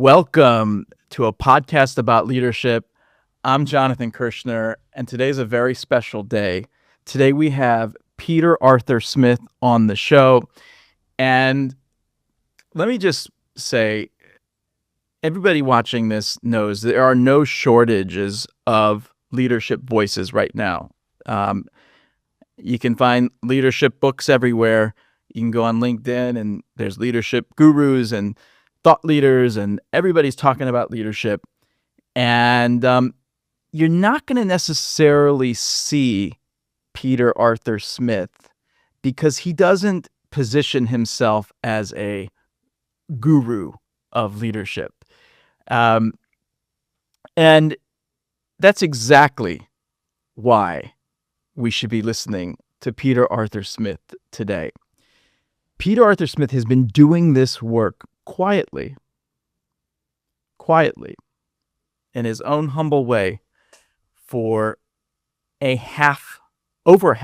Welcome to a podcast about leadership. I'm Jonathan Kirschner, and today's a very special day. Today we have Peter Arthur Smith on the show. And let me just say, everybody watching this knows there are no shortages of leadership voices right now. You can find leadership books everywhere. You can go on LinkedIn, and there's leadership gurus and thought leaders, and everybody's talking about leadership. And you're not going to necessarily see Peter Arthur Smith because he doesn't position himself as a guru of leadership. And that's exactly why we should be listening to Peter Arthur Smith today. Peter Arthur Smith has been doing this work quietly, in his own humble way for over a half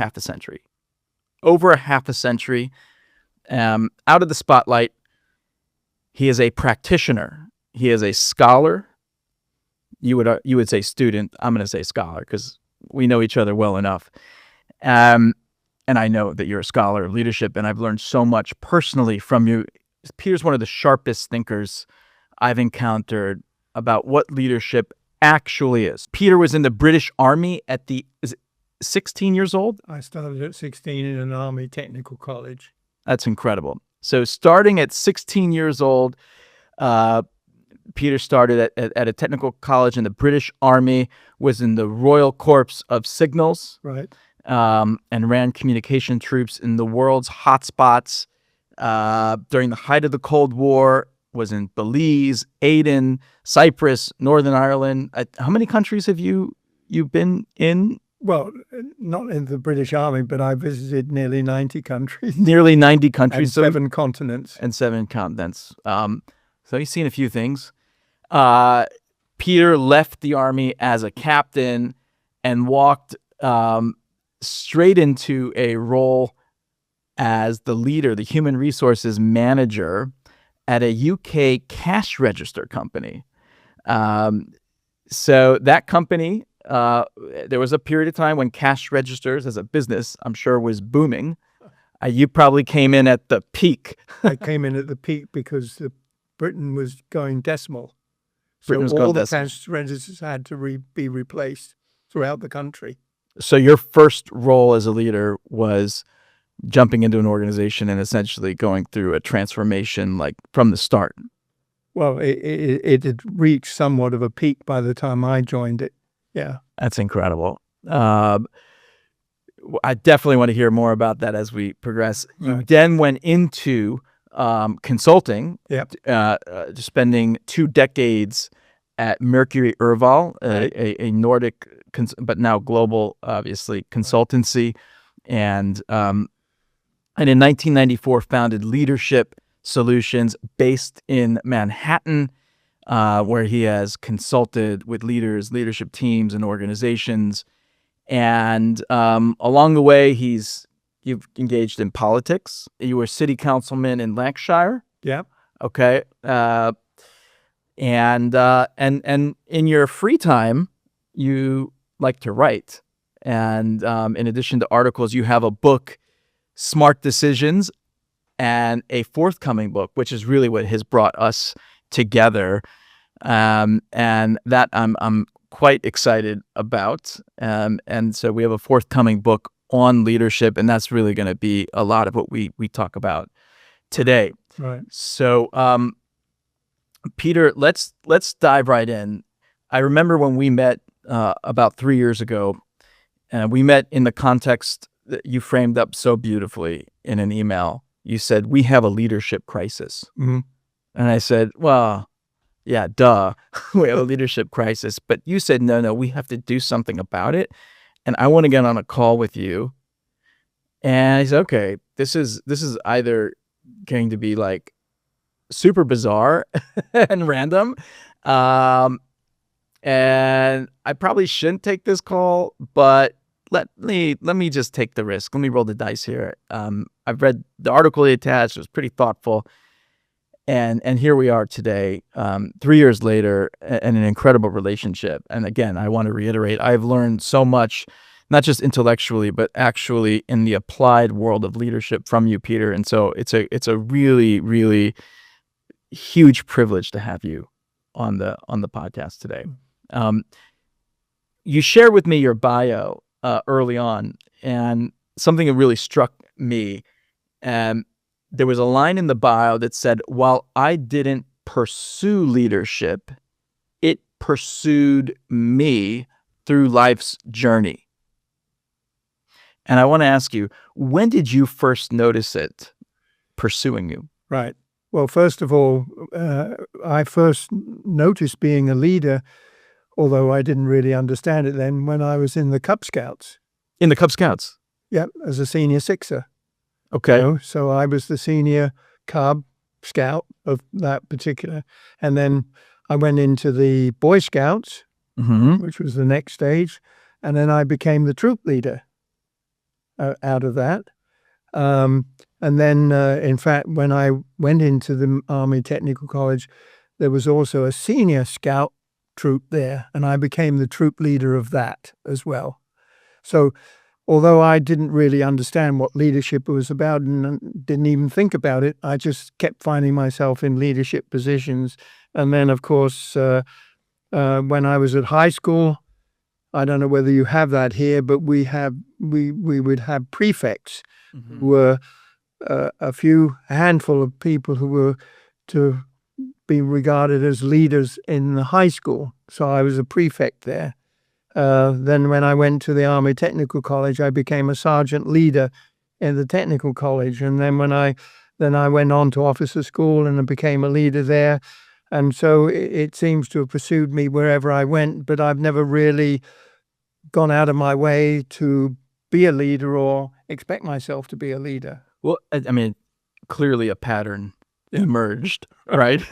a century, out of the spotlight. He is a practitioner. He is a scholar. You would say student. I'm going to say scholar because we know each other well enough. And I know that you're a scholar of leadership, and I've learned so much personally from you. Peter's one of the sharpest thinkers I've encountered about what leadership actually is. Peter was in the British Army at 16 years old? I started at 16 in an Army technical college. That's incredible. So starting at 16 years old, Peter started at a technical college in the British Army, was in the Royal Corps of Signals, right, and ran communication troops in the world's hotspots during the height of the Cold War, was in Belize, Aden, Cyprus, Northern Ireland. How many countries have you been in? Well, not in the British Army, but I visited nearly 90 countries. Nearly 90 countries. And 7 continents. And 7 continents. So you've seen a few things. Peter left the Army as a captain and walked straight into a role as the leader, the human resources manager at a UK cash register company. So that company, there was a period of time when cash registers as a business, I'm sure, was booming. You probably came in at the peak. I came in at the peak because Britain was going decimal. So all the cash registers had to be replaced throughout the country. So your first role as a leader was jumping into an organization and essentially going through a transformation, like from the start. Well, it had reached somewhat of a peak by the time I joined it. Yeah. That's incredible. I definitely want to hear more about that as we progress. You then went into consulting, spending 2 decades at Mercury Erval, a Nordic, but now global, obviously, consultancy. And in 1994, founded Leadership Solutions based in Manhattan, where he has consulted with leaders, leadership teams, and organizations. And along the way, you've engaged in politics. You were city councilman in Lancashire. Yeah. Okay. And in your free time, you like to write. And in addition to articles, you have a book, Smart Decisions, and a forthcoming book, which is really what has brought us together. And that I'm quite excited about. And so we have a forthcoming book on leadership, and that's really going to be a lot of what we talk about today. Right. So, Peter, let's dive right in. I remember when we met about 3 years ago, we met in the context that you framed up so beautifully in an email. You said, we have a leadership crisis. Mm-hmm. And I said, well, yeah, duh, we have a leadership crisis. But you said, no, we have to do something about it. And I want to get on a call with you. And I said, okay, this is either going to be like super bizarre and random. And I probably shouldn't take this call, but let me just take the risk. Let me roll the dice here. I've read the article he attached. It was pretty thoughtful. And here we are today, 3 years later, and an incredible relationship. And again, I want to reiterate, I've learned so much, not just intellectually, but actually in the applied world of leadership from you, Peter. And so it's a really, really huge privilege to have you on the podcast today. You shared with me your bio early on, and something that really struck me. There was a line in the bio that said, "While I didn't pursue leadership, it pursued me through life's journey." And I want to ask you, when did you first notice it pursuing you? Right. Well, first of all, I first noticed being a leader, although I didn't really understand it then, when I was in the Cub Scouts. In the Cub Scouts? Yep, as a senior sixer. Okay. So I was the senior Cub Scout of that particular. And then I went into the Boy Scouts, which was the next stage. And then I became the troop leader out of that. And then, in fact, when I went into the Army Technical College, there was also a senior scout troop there, and I became the troop leader of that as well. So although I didn't really understand what leadership was about and didn't even think about it, I just kept finding myself in leadership positions. And then, of course, when I was at high school, I don't know whether you have that here, but we would have prefects who were a handful of people who were to be regarded as leaders in the high school. So I was a prefect there. Then when I went to the Army Technical College, I became a sergeant leader in the technical college. And then I went on to officer school and I became a leader there. And so it seems to have pursued me wherever I went, but I've never really gone out of my way to be a leader or expect myself to be a leader. Well, I mean, clearly a pattern emerged, right?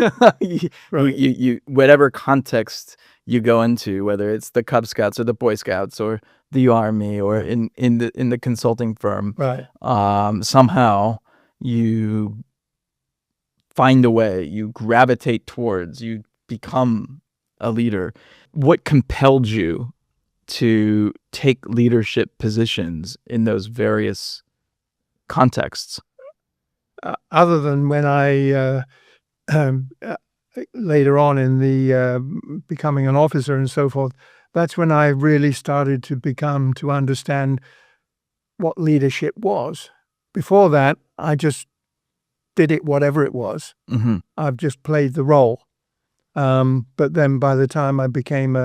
You whatever context you go into, whether it's the Cub Scouts or the Boy Scouts or the Army or in the consulting firm, right? Somehow you find a way, you gravitate towards, you become a leader. What compelled you to take leadership positions in those various contexts? Other than when I later on in the becoming an officer and so forth, that's when I really started to understand what leadership was. Before that, I just did it whatever it was. I've just played the role. But then by the time I became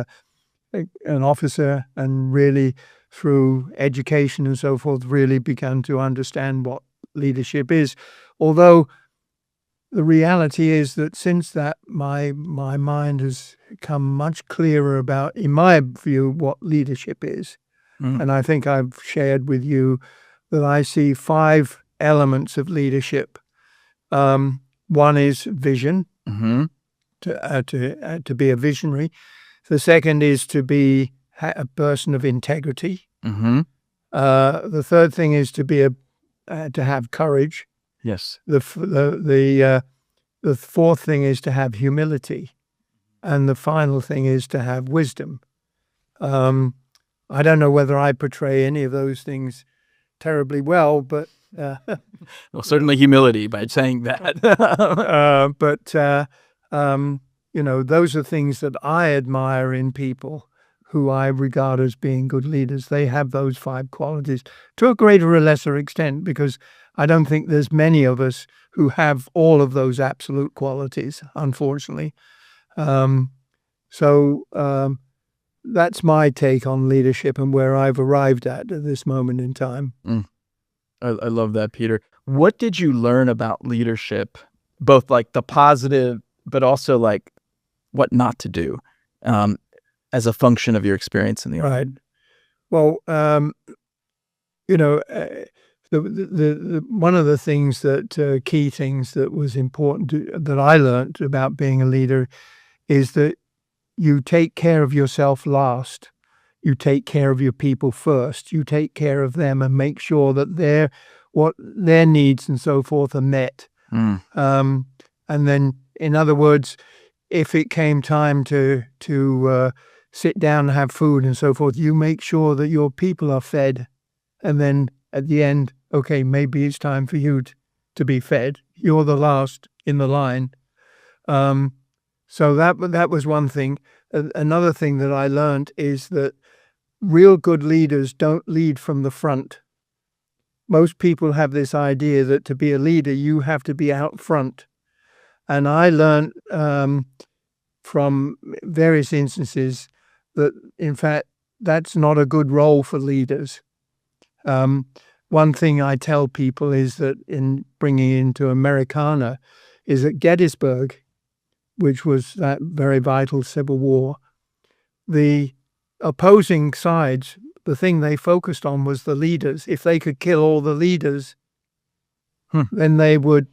an officer and really through education and so forth, really began to understand what leadership is. Although the reality is that since that, my mind has come much clearer about, in my view, what leadership is. And I think I've shared with you that I see 5 elements of leadership. One is vision, to be a visionary. The second is to be a person of integrity. The third thing is to be to have courage. Yes. The fourth thing is to have humility, and the final thing is to have wisdom. I don't know whether I portray any of those things terribly well, but well, certainly humility by saying that. Those are things that I admire in people who I regard as being good leaders. They have those 5 qualities to a greater or lesser extent, because I don't think there's many of us who have all of those absolute qualities, unfortunately. That's my take on leadership and where I've arrived at this moment in time. I love that, Peter. What did you learn about leadership, both like the positive, but also like what not to do, as a function of your experience in the Army? Right. Well, the one of the things that key things that was important that I learned about being a leader is that you take care of yourself last. You take care of your people first. You take care of them and make sure that their needs and so forth are met. And And then, in other words, if it came time to sit down and have food and so forth, you make sure that your people are fed. And then at the end, okay, maybe it's time for you to be fed. You're the last in the line. So that was one thing. Another thing that I learned is that real good leaders don't lead from the front. Most people have this idea that to be a leader, you have to be out front. And I learned from various instances that, in fact, that's not a good role for leaders. One thing I tell people is that in bringing into Americana is at Gettysburg, which was that very vital Civil War, the opposing sides, the thing they focused on was the leaders. If they could kill all the leaders, then they would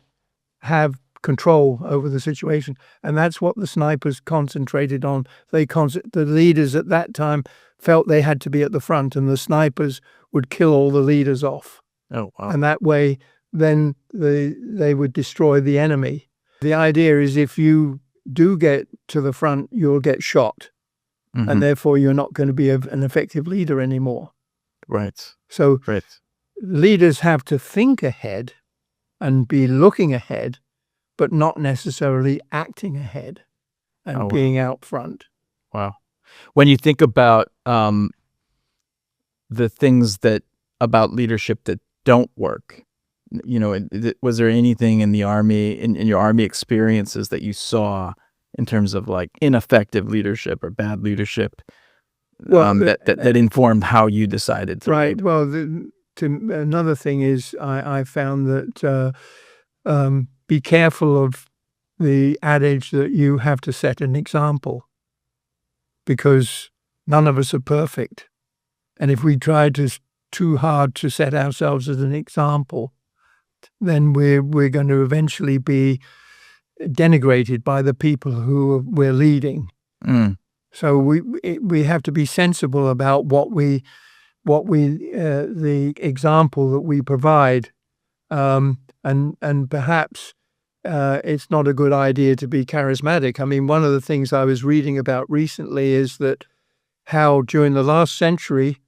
have control over the situation. And that's what the snipers concentrated on. The leaders at that time felt they had to be at the front, and the snipers would kill all the leaders off. Oh, wow. And that way, then they would destroy the enemy. The idea is if you do get to the front, you'll get shot. And therefore, you're not going to be an effective leader anymore. Right. So leaders have to think ahead and be looking ahead, but not necessarily acting ahead and being out front. Wow. When you think about the things about leadership that don't work, was there anything in the Army, in your Army experiences that you saw in terms of like ineffective leadership or bad leadership that informed how you decided to Right. Well, another thing is I found that be careful of the adage that you have to set an example, because none of us are perfect. And if we try too hard to set ourselves as an example, then we're going to eventually be denigrated by the people who we're leading. So we have to be sensible about the example that we provide, and perhaps it's not a good idea to be charismatic. I mean, one of the things I was reading about recently is that how during the last century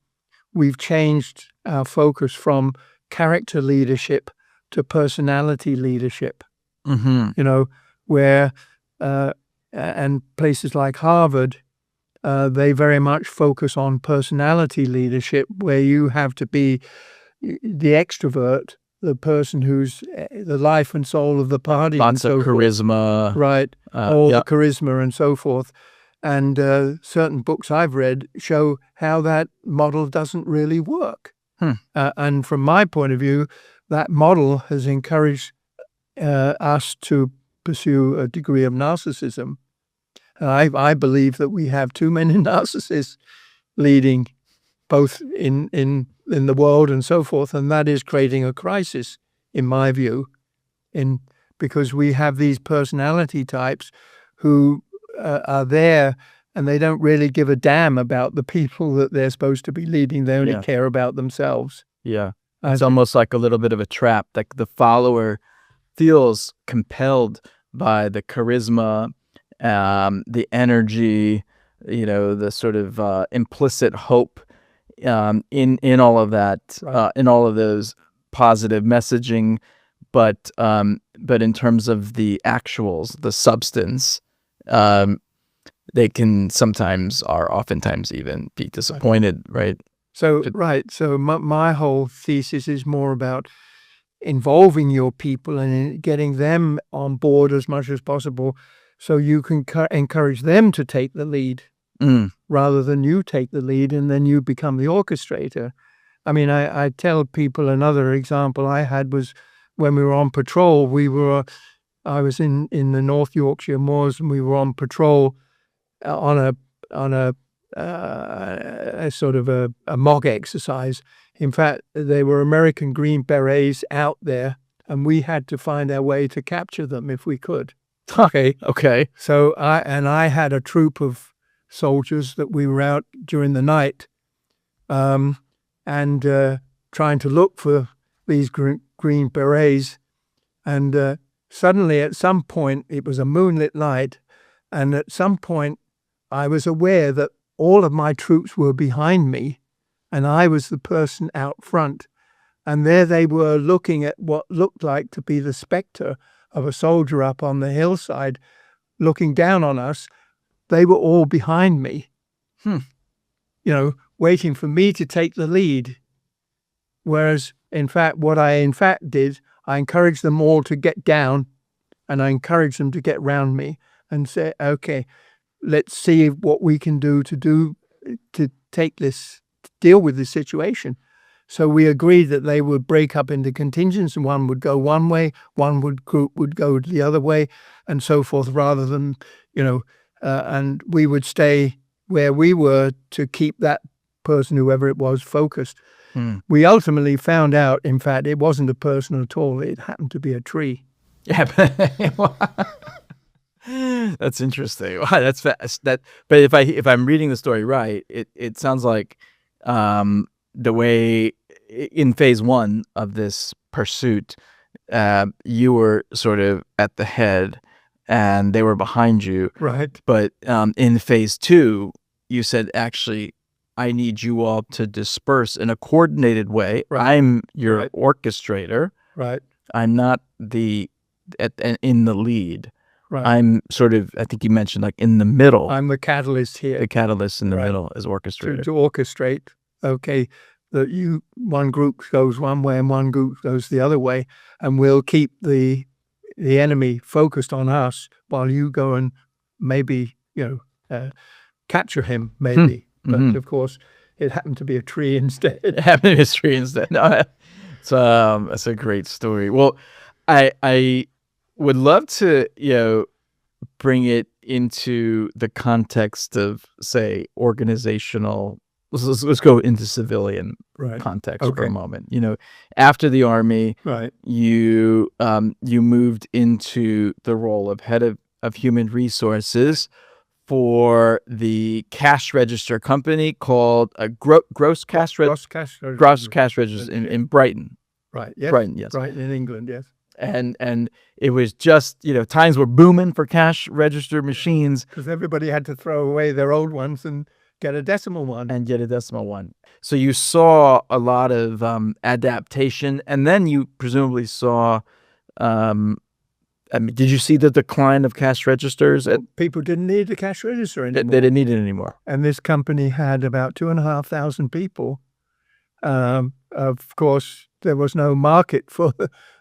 we've changed our focus from character leadership to personality leadership. Where and places like Harvard, they very much focus on personality leadership, where you have to be the extrovert, the person who's the life and soul of the party. Lots of charisma. Right, the charisma and so forth. And certain books I've read show how that model doesn't really work. And from my point of view, that model has encouraged us to pursue a degree of narcissism. I believe that we have too many narcissists leading both in the world and so forth, and that is creating a crisis, in my view, because we have these personality types who are there and they don't really give a damn about the people that they're supposed to be leading. They only care about themselves. Yeah. It's almost like a little bit of a trap. Like the follower feels compelled by the charisma, the energy, the sort of implicit hope in all of that, in all of those positive messaging, but in terms of the actuals, the substance, they can oftentimes even be disappointed, right? So my whole thesis is more about involving your people and getting them on board as much as possible, so you can encourage them to take the lead rather than you take the lead and then you become the orchestrator. I mean, I tell people another example I had was when we were on patrol. I was in the North Yorkshire Moors, and we were on patrol on a sort of a mock exercise. In fact, they were American Green Berets out there, and we had to find our way to capture them if we could. Okay. So I had a troop of soldiers that we were out during the night, and trying to look for these green berets, and suddenly at some point, it was a moonlit night, and at some point I was aware that all of my troops were behind me, and I was the person out front. And there they were looking at what looked like to be the specter of a soldier up on the hillside, looking down on us. They were all behind me, waiting for me to take the lead. Whereas, in fact, what I did, I encouraged them all to get down, and I encouraged them to get round me and say, okay, let's see what we can do to deal with this situation. So we agreed that they would break up into contingents, and one would go one way, group would go the other way, and so forth, rather than, and we would stay where we were to keep that person, whoever it was, focused. We ultimately found out, in fact, it wasn't a person at all. It happened to be a tree. Yeah, that's interesting. Wow, that's fast. But if I'm reading the story right, it sounds like the way in phase one of this pursuit, you were sort of at the head, and they were behind you. Right. But in phase two, you said, actually, I need you all to disperse in a coordinated way. Right. I'm your orchestrator. Right. I'm not in the lead. Right. I'm sort of, I think you mentioned, like in the middle. I'm the catalyst here. The catalyst in the middle is orchestrator. To orchestrate, okay, that one group goes one way and one group goes the other way, and we'll keep the enemy focused on us while you go and maybe, capture him, maybe. But of course, it happened to be a tree instead. It happened to be a tree instead. No, that's a great story. Well, I would love to, bring it into the context of, say, organizational. Let's go into civilian context for a moment. After the Army, you moved into the role of head of human resources for the cash register company called Gross Cash Registers in Brighton. Right. Yes. Brighton. Yes. Brighton in England. Yes. And it was just, times were booming for cash register machines, because everybody had to throw away their old ones and get a decimal one. So you saw a lot of adaptation, and then you presumably saw. Did you see the decline of cash registers? People didn't need the cash register anymore. They didn't need it anymore. And this company had about 2,500 people. Of course, there was no market for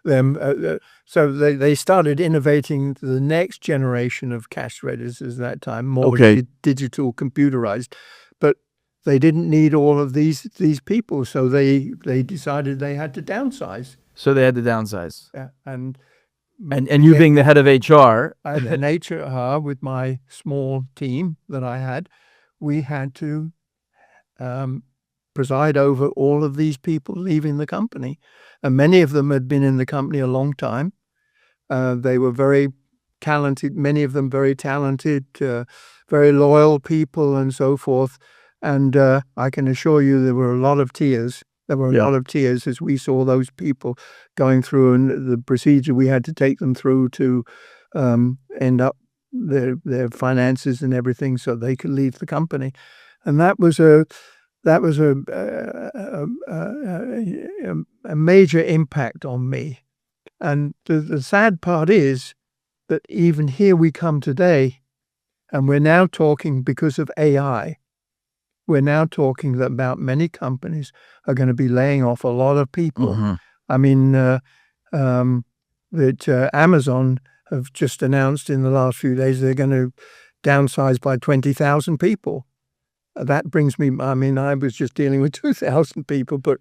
them. So they started innovating the next generation of cash registers at that time, more digital, computerized. But they didn't need all of these people, so they decided they had to downsize. Yeah, and And you being the head of HR. In HR, with my small team that I had, we had to preside over all of these people leaving the company. And many of them had been in the company a long time. They were very talented, many of them very talented, very loyal people and so forth. And I can assure you there were a lot of tears. There were a lot of tears as we saw those people going through, and the procedure we had to take them through to end up their finances and everything so they could leave the company. And that was a major impact on me. And the sad part is that even here we come today, and we're now talking, because of AI, we're now talking about many companies are going to be laying off a lot of people. Mm-hmm. I mean, that Amazon have just announced in the last few days they're going to downsize by 20,000 people. That brings me, I mean, I was just dealing with 2,000 people, but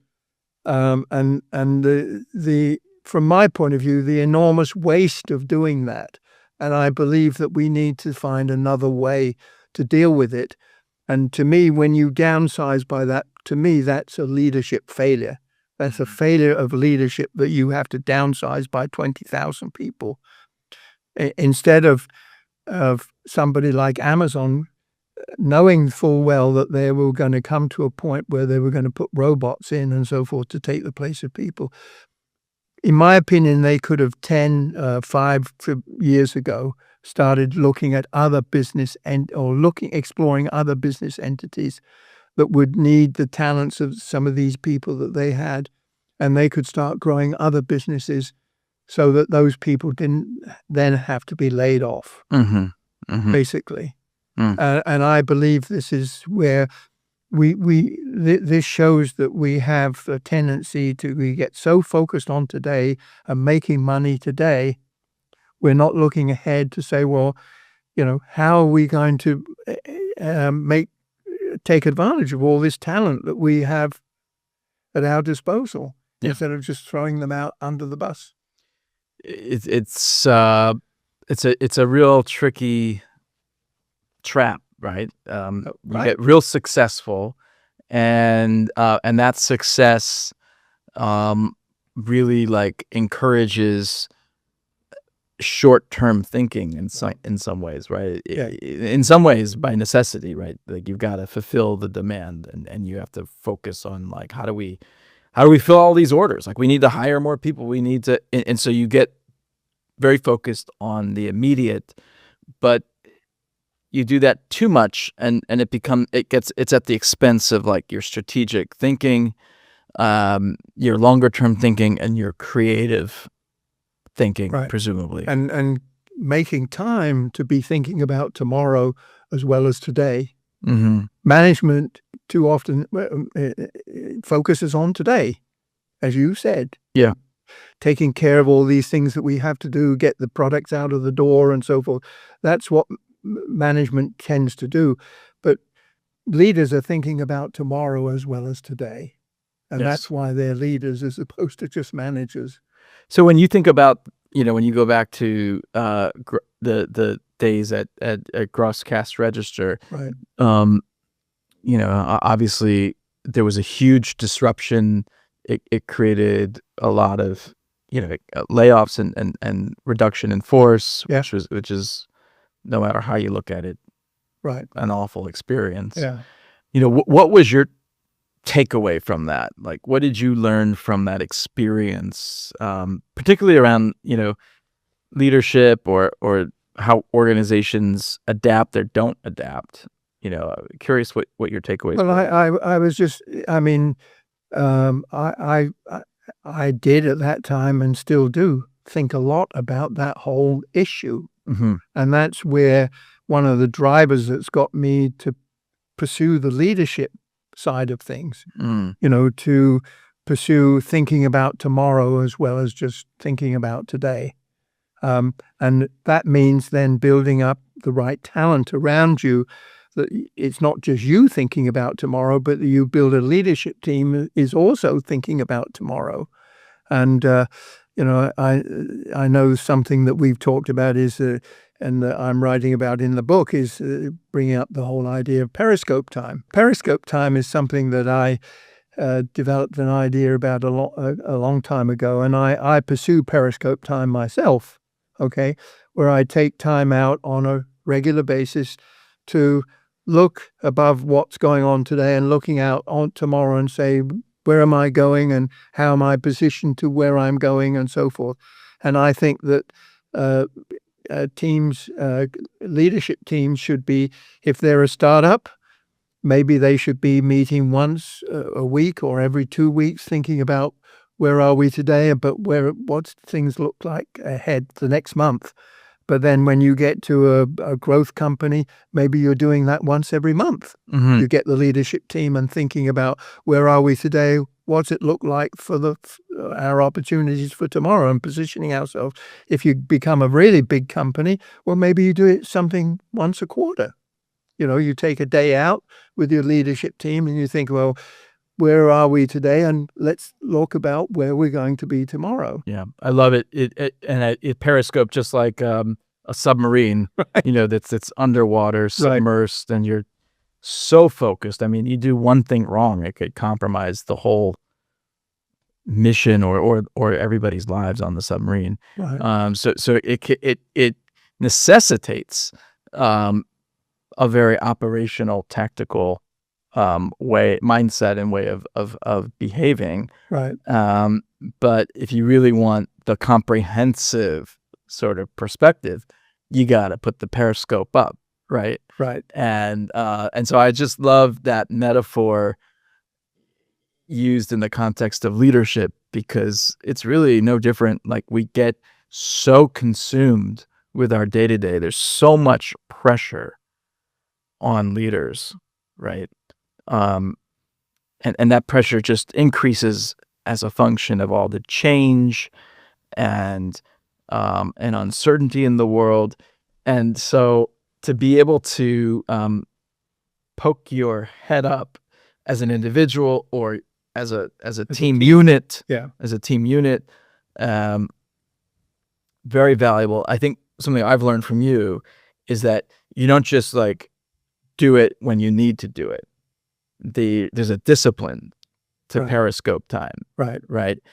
and the from my point of view, the enormous waste of doing that. And I believe that we need to find another way to deal with it. And to me, when you downsize by that, to me, that's a leadership failure. That's a failure of leadership, that you have to downsize by 20,000 people. Instead of somebody like Amazon knowing full well that they were going to come to a point where they were going to put robots in and so forth to take the place of people. in my opinion, they could have 5 years ago started looking at other business exploring other business entities that would need the talents of some of these people that they had, and they could start growing other businesses so that those people didn't then have to be laid off, basically. And I believe this is where this shows that we have a tendency we get so focused on today and making money today, we're not looking ahead to say, well, how are we going to take advantage of all this talent that we have at our disposal instead of just throwing them out under the bus. It's a real tricky trap, right? You get real successful, and that success really like encourages short-term thinking in some ways, right? In some ways by necessity, right? Like you've got to fulfill the demand, and you have to focus on like how do we fill all these orders? Like we need to hire more people. We need to, and so you get very focused on the immediate, but you do that too much, and it's at the expense of like your strategic thinking, your longer term thinking, and your creative thinking, presumably, and making time to be thinking about tomorrow as well as today. Management too often focuses on today, as you said. Yeah, taking care of all these things that we have to do, get the products out of the door, and so forth. That's what management tends to do. But leaders are thinking about tomorrow as well as today, and that's why they're leaders as opposed to just managers. So when you think about, when you go back to the days at Gross Cash Register, right? Obviously there was a huge disruption. It created a lot of layoffs and reduction in force, which is no matter how you look at it, an awful experience. What was your takeaway from that? Like, what did you learn from that experience, particularly around leadership or how organizations adapt or don't adapt? Curious what your takeaways were. Well, I was just, I did at that time and still do think a lot about that whole issue. And that's where one of the drivers that's got me to pursue the leadership side of things, to pursue thinking about tomorrow as well as just thinking about today. And that means then building up the right talent around you, that it's not just you thinking about tomorrow, but you build a leadership team that is also thinking about tomorrow. And, I know something that we've talked about is, and that I'm writing about in the book, is bringing up the whole idea of periscope time. Periscope time is something that I developed an idea about a long time ago, and I pursue periscope time myself, where I take time out on a regular basis to look above what's going on today and looking out on tomorrow and say, where am I going and how am I positioned to where I'm going and so forth. And I think that leadership teams should be, if they're a startup, maybe they should be meeting once a week or every 2 weeks, thinking about where are we today, but what things look like ahead the next month. But then when you get to a growth company, maybe you're doing that once every month. You get the leadership team and thinking about where are we today, what's it look like for our opportunities for tomorrow, and positioning ourselves. If you become a really big company, well, maybe you do it something once a quarter. You take a day out with your leadership team and you think, well, where are we today? And let's look about where we're going to be tomorrow. Yeah, I love it. It periscope just like a submarine, that's underwater, submersed, and you're so focused. I mean, you do one thing wrong, it could compromise the whole mission or everybody's lives on the submarine. So it necessitates a very operational, tactical mindset and way of behaving. But if you really want the comprehensive sort of perspective, you got to put the periscope up, right? Right. And so I just love that metaphor used in the context of leadership, because it's really no different. Like, we get so consumed with our day-to-day. There's so much pressure on leaders, right? And that pressure just increases as a function of all the change and uncertainty in the world. And so to be able to poke your head up as an individual or as a team unit, as a team unit, very valuable. I think something I've learned from you is that you don't just like do it when you need to do it. There's a discipline to periscope time. Right.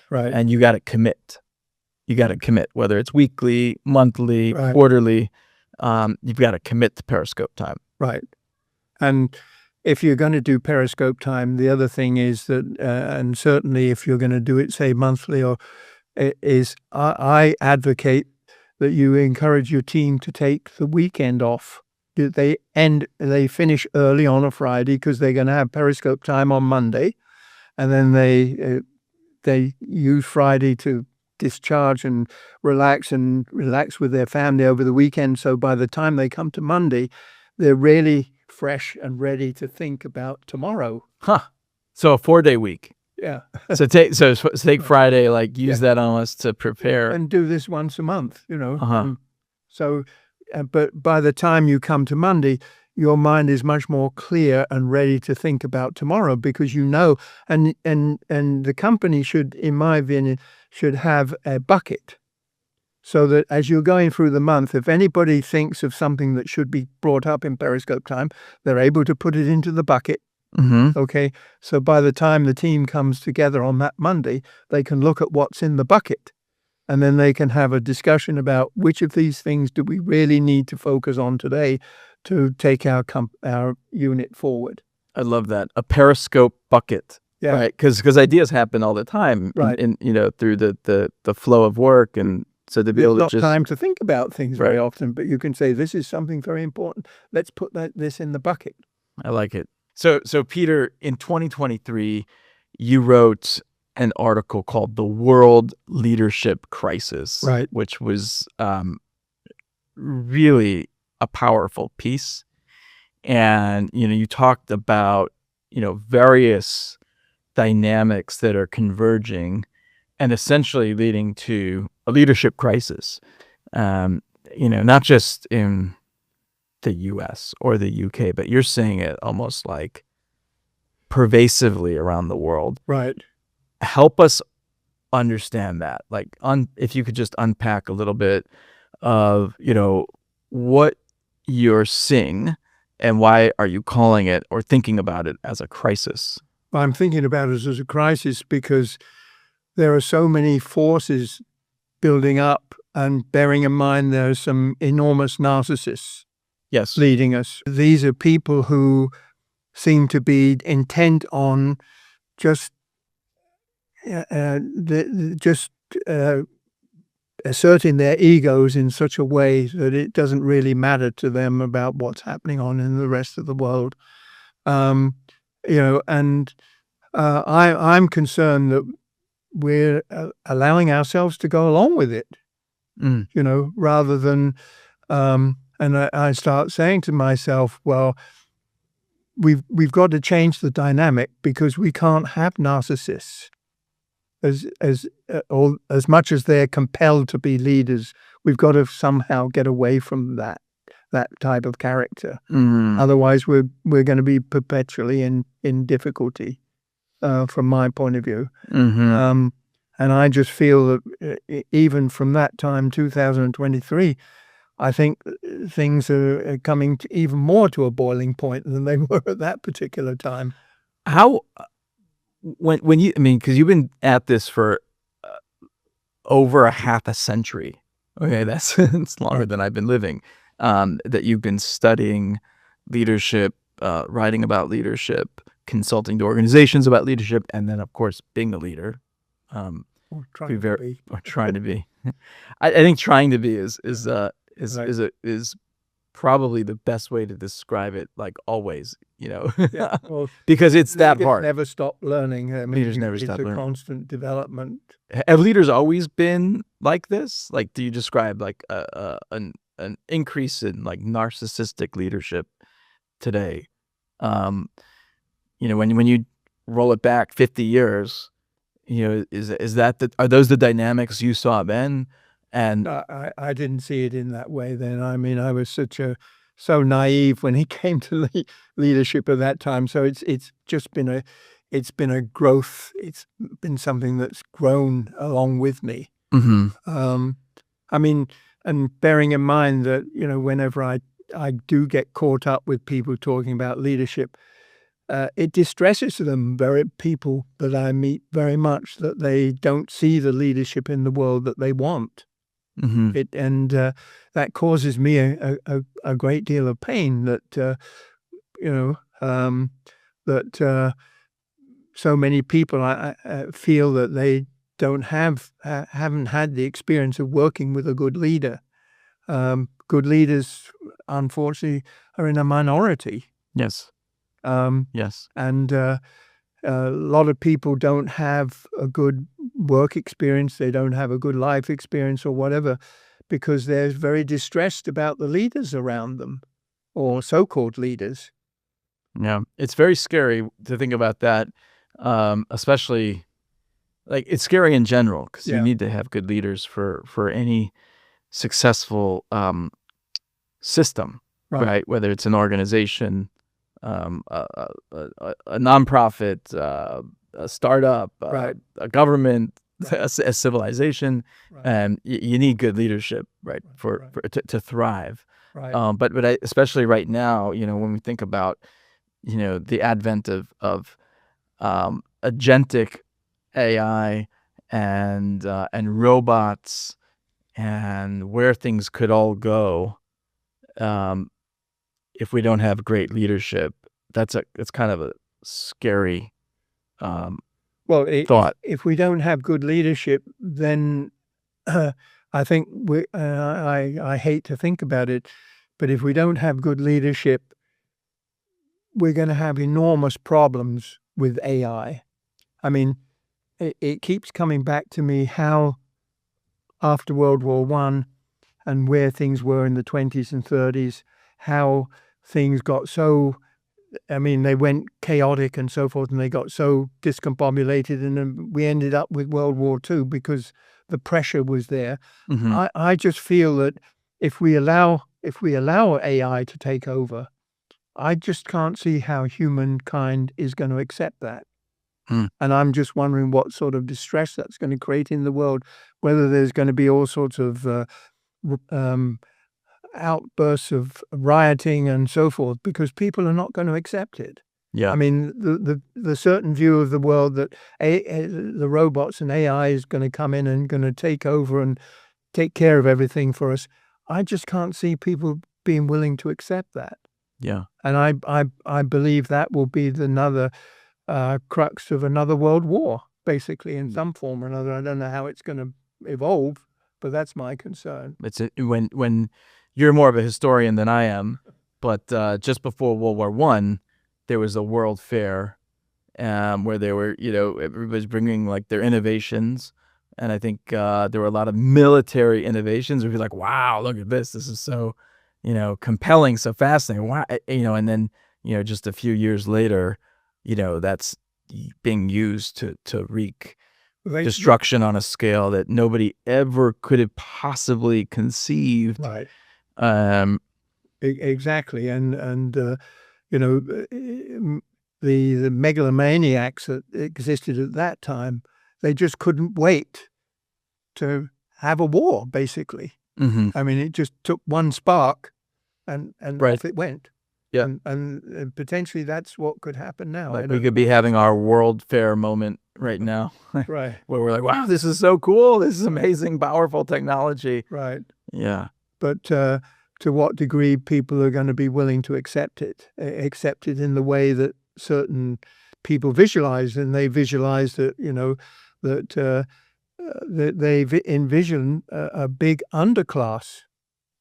And you got to commit. You got to commit, whether it's weekly, monthly, quarterly. You've got to commit to periscope time. Right. And if you're going to do periscope time, the other thing is that, and certainly if you're going to do it, say monthly, I advocate that you encourage your team to take the weekend off. They finish early on a Friday because they're going to have periscope time on Monday, and then they use Friday to discharge and relax with their family over the weekend. So by the time they come to Monday, they're really fresh and ready to think about tomorrow. So a 4-day week. Yeah. So take Friday, like use that almost to prepare. And do this once a month, but by the time you come to Monday, your mind is much more clear and ready to think about tomorrow, because and the company should, in my opinion, should have a bucket, so that as you're going through the month, if anybody thinks of something that should be brought up in periscope time, they're able to put it into the bucket. Okay. So by the time the team comes together on that Monday, they can look at what's in the bucket, and then they can have a discussion about which of these things do we really need to focus on today to take our unit forward. I love that. A periscope bucket. Yeah. Right. Because ideas happen all the time. Right. In through the flow of work, and so to be able to not time to think about things very often, but you can say, this is something very important. Let's put this in the bucket. I like it. So Peter, in 2023, you wrote an article called "The World Leadership Crisis," which was really a powerful piece. And you talked about various dynamics that are converging and essentially leading to a leadership crisis. Not just in the US or the UK, but you're seeing it almost like pervasively around the world. Right. Help us understand that. Like, if you could just unpack a little bit of, what you're seeing and why are you calling it or thinking about it as a crisis? Well, I'm thinking about it as a crisis because there are so many forces building up, and bearing in mind there are some enormous narcissists leading us. These are people who seem to be intent on just asserting their egos in such a way that it doesn't really matter to them about what's happening in the rest of the world. I'm concerned that we're allowing ourselves to go along with it, rather than, and I start saying to myself, well, we've got to change the dynamic, because we can't have narcissists. As much as they're compelled to be leaders, we've got to somehow get away from that type of character. Otherwise, we're going to be perpetually in difficulty, from my point of view. And I just feel that even from that time, 2023, I think things are coming even more to a boiling point than they were at that particular time. How, when you, because you've been at this for over a half a century. Okay, it's longer than I've been living. That you've been studying leadership, writing about leadership, consulting to organizations about leadership, and then of course being a leader. Or trying to be. Or trying to be. I think trying to be is Right. is probably the best way to describe it. Like always, Yeah. Well, because it's that leaders hard. never stop learning. I mean, Leaders never it's stop a learning. constant development. Have leaders always been like this? Like, do you describe like an increase in like narcissistic leadership today? When you roll it back 50 years, is that are those the dynamics you saw then? And I didn't see it in that way then. I mean, I was so naive when it came to leadership at that time. So it's just been a growth. It's been something that's grown along with me. I mean, and bearing in mind that, whenever I do get caught up with people talking about leadership, it distresses people that I meet very much, that they don't see the leadership in the world that they want. That causes me a great deal of pain that so many people I feel that they haven't had the experience of working with a good leader. Good leaders, unfortunately, are in a minority. yes, yes, And a lot of people don't have a good work experience. They don't have a good life experience or whatever, because they're very distressed about the leaders around them, or so-called leaders. yeah. It's very scary to think about that, especially like it's scary in general because you Yeah. need to have good leaders for any successful system, right? Whether it's an organization, a nonprofit, a startup, a government, a civilization, and you need good leadership, right, to thrive. But especially right now, when we think about, the advent of agentic AI and robots and where things could all go, if we don't have great leadership, it's kind of a scary thought. If we don't have good leadership, then I think I hate to think about it, but if we don't have good leadership, we're going to have enormous problems with AI. I mean, it keeps coming back to me how after World War I and where things were in the 20s and 30s, how things got so, they went chaotic and so forth, and they got so discombobulated, and then we ended up with World War II because the pressure was there. I just feel that if we allow AI to take over, I just can't see how humankind is going to accept that. And I'm just wondering what sort of distress that's going to create in the world, whether there's going to be all sorts of outbursts of rioting and so forth, because people are not going to accept it. Yeah. I mean, the certain view of the world that the robots and AI is going to come in and going to take over and take care of everything for us, I just can't see people being willing to accept that. Yeah. And I believe that will be another crux of another world war, basically, in some form or another. I don't know how it's going to evolve, but that's my concern. It's when you're more of a historian than I am, but just before World War I, there was a World Fair where they were, everybody's bringing like their innovations, and I think there were a lot of military innovations. We'd be like, "Wow, look at this! This is so, compelling, so fascinating." Wow, and then just a few years later, that's being used to wreak destruction on a scale that nobody ever could have possibly conceived. Right. Exactly. And the megalomaniacs that existed at that time, they just couldn't wait to have a war, basically. I mean, it just took one spark and off it went. Yeah. And potentially that's what could happen now. Like we could be having our World Fair moment right now. Right. Where we're like, wow, this is so cool. This is amazing, powerful technology. Right. Yeah. But to what degree people are going to be willing to accept it in the way that certain people visualize, and they visualize that, that they've envisioned a big underclass.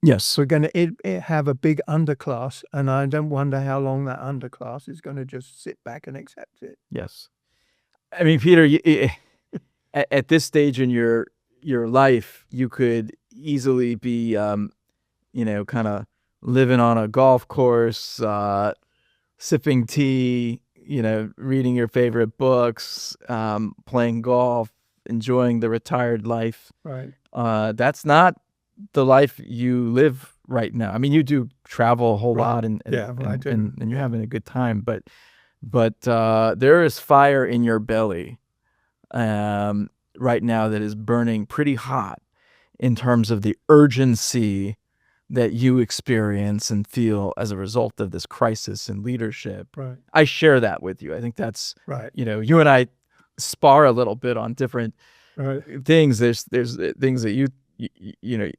Yes. We're going to have a big underclass, and I don't wonder how long that underclass is going to just sit back and accept it. Yes. I mean, Peter, at this stage in your life, you could easily be, kind of living on a golf course, sipping tea, reading your favorite books, playing golf, enjoying the retired life. Right. That's not the life you live right now. I mean, you do travel a whole lot, and you're having a good time, but there is fire in your belly right now that is burning pretty hot in terms of the urgency that you experience and feel as a result of this crisis in leadership. Right. I share that with you. I think that's right. You and I spar a little bit on different things. There's things that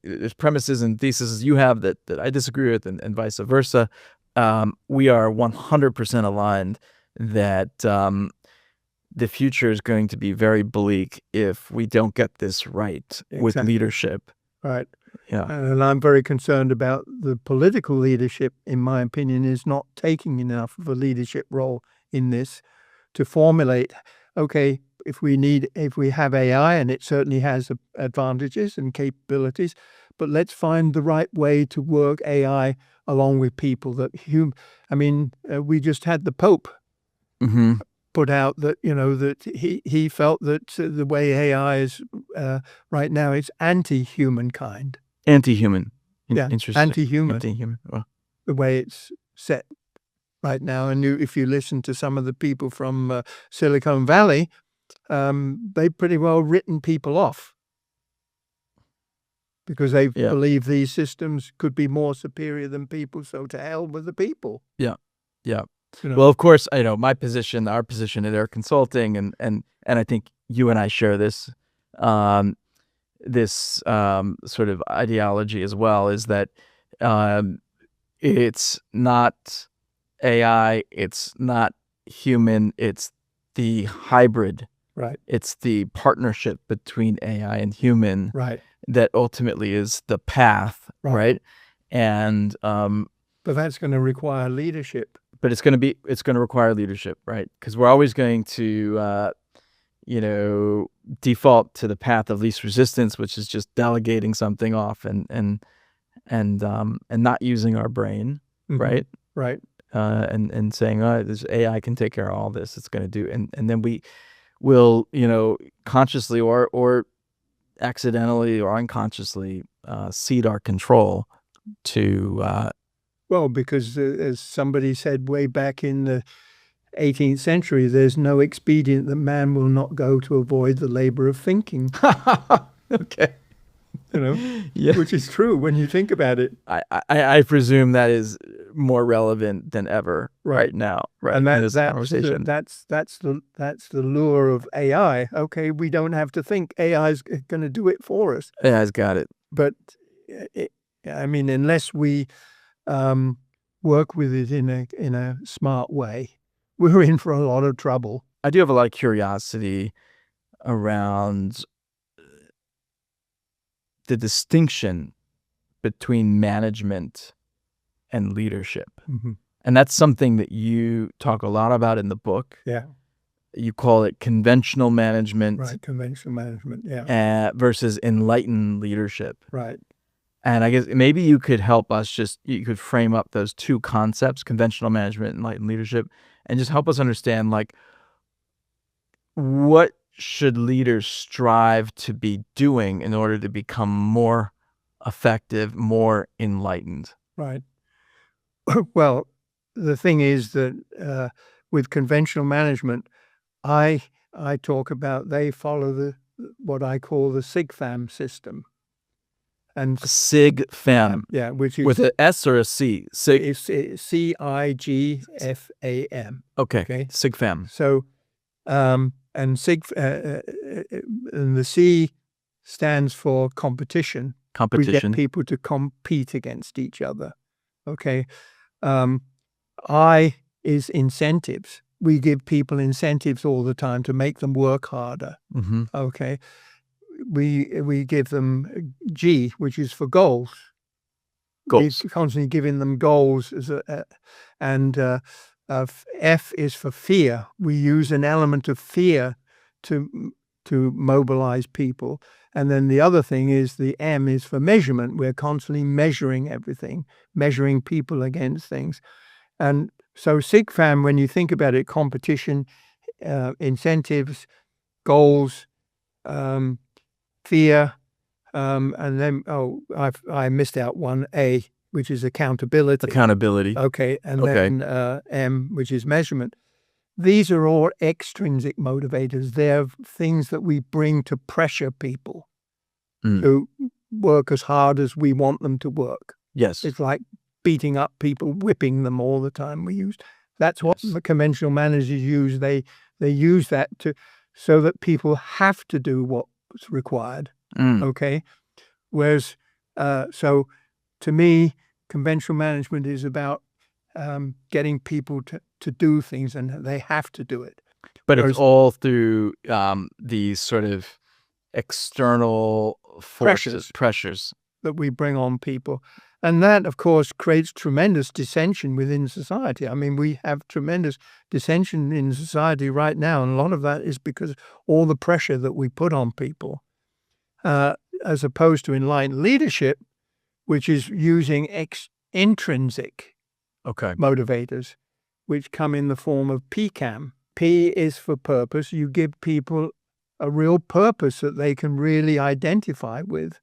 there's premises and theses you have that I disagree with, and vice versa. We are 100% aligned that the future is going to be very bleak if we don't get this right with leadership. Right. Yeah. And I'm very concerned about the political leadership, in my opinion, is not taking enough of a leadership role in this to formulate, okay, if we have AI, and it certainly has advantages and capabilities, but let's find the right way to work AI along with people we just had the Pope put out that, that he felt that the way AI is right now, it's anti-humankind. Anti-human. Yeah, interesting. Anti-human. Anti-human. Well, the way it's set right now. And if you listen to some of the people from Silicon Valley, they've pretty well written people off because they believe these systems could be more superior than people. So to hell with the people. Yeah. Yeah. Well, of course, my position, our position at AIIR Consulting, and I think you and I share this sort of ideology as well, is that it's not AI, it's not human, it's the hybrid. Right. It's the partnership between AI and human. Right. That ultimately is the path. Right. And but that's going to require leadership. But it's going to require leadership, right? Because we're always going to, default to the path of least resistance, which is just delegating something off and not using our brain, right? Right. And saying, this AI can take care of all this. It's going to do, and then we will, consciously or accidentally or unconsciously cede our control to. Well, because as somebody said way back in the 18th century, there's no expedient that man will not go to avoid the labor of thinking. Okay. Which is true when you think about it. I presume that is more relevant than ever right now. Right. And that's the lure of AI. Okay, we don't have to think. AI is going to do it for us. AI's got it. But unless we work with it in a smart way, we're in for a lot of trouble. I do have a lot of curiosity around the distinction between management and leadership. And that's something that you talk a lot about in the book. Yeah. You call it conventional management. Right, conventional management, yeah. Versus enlightened leadership. Right. And I guess maybe you could help us you could frame up those two concepts, conventional management and enlightened leadership, and just help us understand, what should leaders strive to be doing in order to become more effective, more enlightened? Right. Well, the thing is that with conventional management, I talk about they follow what I call the SIGFAM system. And SIGFAM. Yeah, which is with an S or a C? It's CIGFAM. Okay. SIGFAM. So, and and the C stands for competition. We get people to compete against each other. Okay. I is incentives. We give people incentives all the time to make them work harder. Okay. we give them G, which is for goals. Goals. We're constantly giving them goals and F is for fear. We use an element of fear to mobilize people. And then the other thing is the M is for measurement. We're constantly measuring everything, measuring people against things. And so SIGFAM, when you think about it, competition, incentives, goals, fear, and then, I missed out one, A, which is accountability. Accountability. Okay, and then M, which is measurement. These are all extrinsic motivators. They're things that we bring to pressure people to work as hard as we want them to work. Yes. It's like beating up people, whipping them all the time. That's what the conventional managers use. They use that so that people have to do what's required. Okay, whereas so to me, conventional management is about getting people to do things, and they have to do it. But it's all through these sort of external forces, pressures that we bring on people. And that, of course, creates tremendous dissension within society. I mean, we have tremendous dissension in society right now, and a lot of that is because all the pressure that we put on people, as opposed to enlightened leadership, which is using intrinsic motivators, which come in the form of PCAM. P is for purpose. You give people a real purpose that they can really identify with.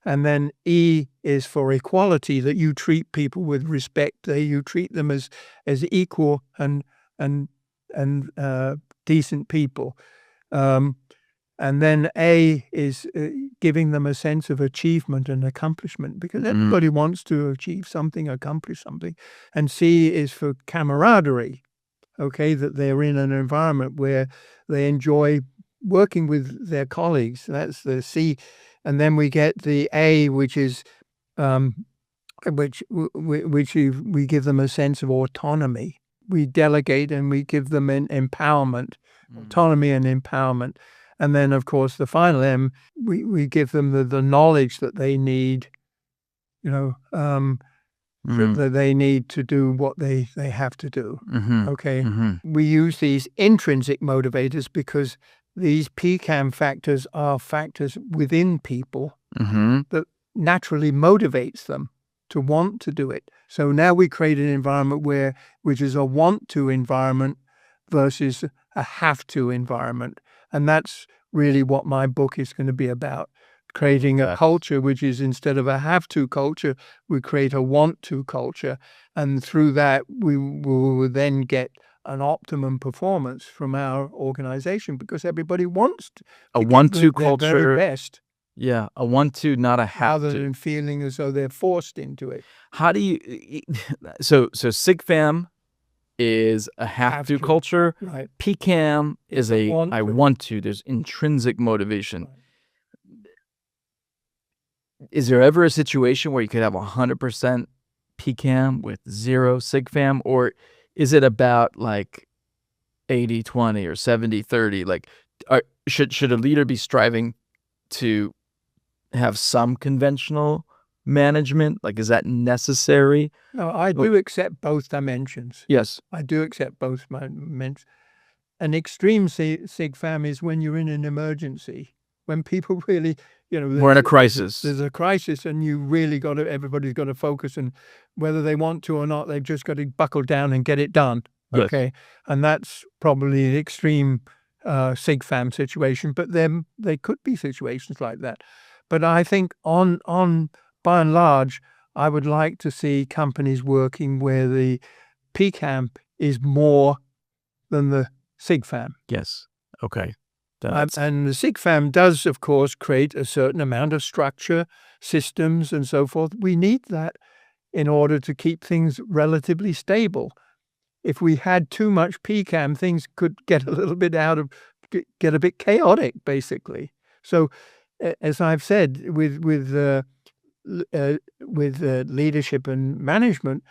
And then E is for equality, that you treat people with respect. You treat them as equal and decent people. And then A is giving them a sense of achievement and accomplishment, because everybody wants to achieve something, accomplish something. And C is for camaraderie, that they're in an environment where they enjoy working with their colleagues. That's the C. And then we get the A, which is which we give them a sense of autonomy. We delegate and we give them an empowerment, autonomy and empowerment. And then, of course, the final M, we give them the knowledge that they need, that they need to do what they have to do. We use these intrinsic motivators because these PCAM factors are factors within people that naturally motivates them to want to do it. So now we create an environment which is a want-to environment versus a have-to environment. And that's really what my book is going to be about, creating a culture which is, instead of a have-to culture, we create a want-to culture. And through that, we will then get an optimum performance from our organization, because everybody wants a want-to their culture. very best. Yeah, a want-to, not a have to. Rather than feeling as though they're forced into it. How do you? So SIGFAM is a have-to culture. Right. PCAM is I want to. There's intrinsic motivation. Right. Is there ever a situation where you could have 100% PCAM with 0 SIGFAM, or is it about like 80-20 or 70-30? Like, should a leader be striving to have some conventional management? Like, is that necessary? No, I do accept both dimensions. Yes. I do accept both dimensions. An extreme SIGFAM is when you're in an emergency, when people really, we're in a crisis. There's a crisis, and you really everybody's got to focus, and whether they want to or not, they've just got to buckle down and get it done. Yes. Okay. And that's probably an extreme SIGFAM situation, but then they could be situations like that. But I think by and large, I would like to see companies working where the PCAM is more than the SIGFAM. Yes. Okay. And the SIGFAM does, of course, create a certain amount of structure, systems, and so forth. We need that in order to keep things relatively stable. If we had too much PCAM, things could get a little bit get a bit chaotic, basically. So, as I've said, with leadership and management,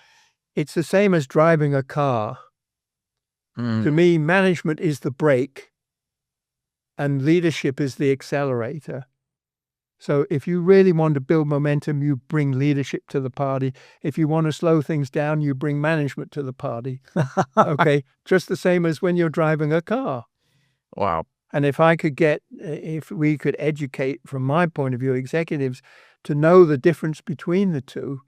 it's the same as driving a car. To me, management is the brake, and leadership is the accelerator. So if you really want to build momentum, you bring leadership to the party. If you want to slow things down, you bring management to the party. Okay, just the same as when you're driving a car. Wow. And if we could educate, from my point of view, executives to know the difference between the two,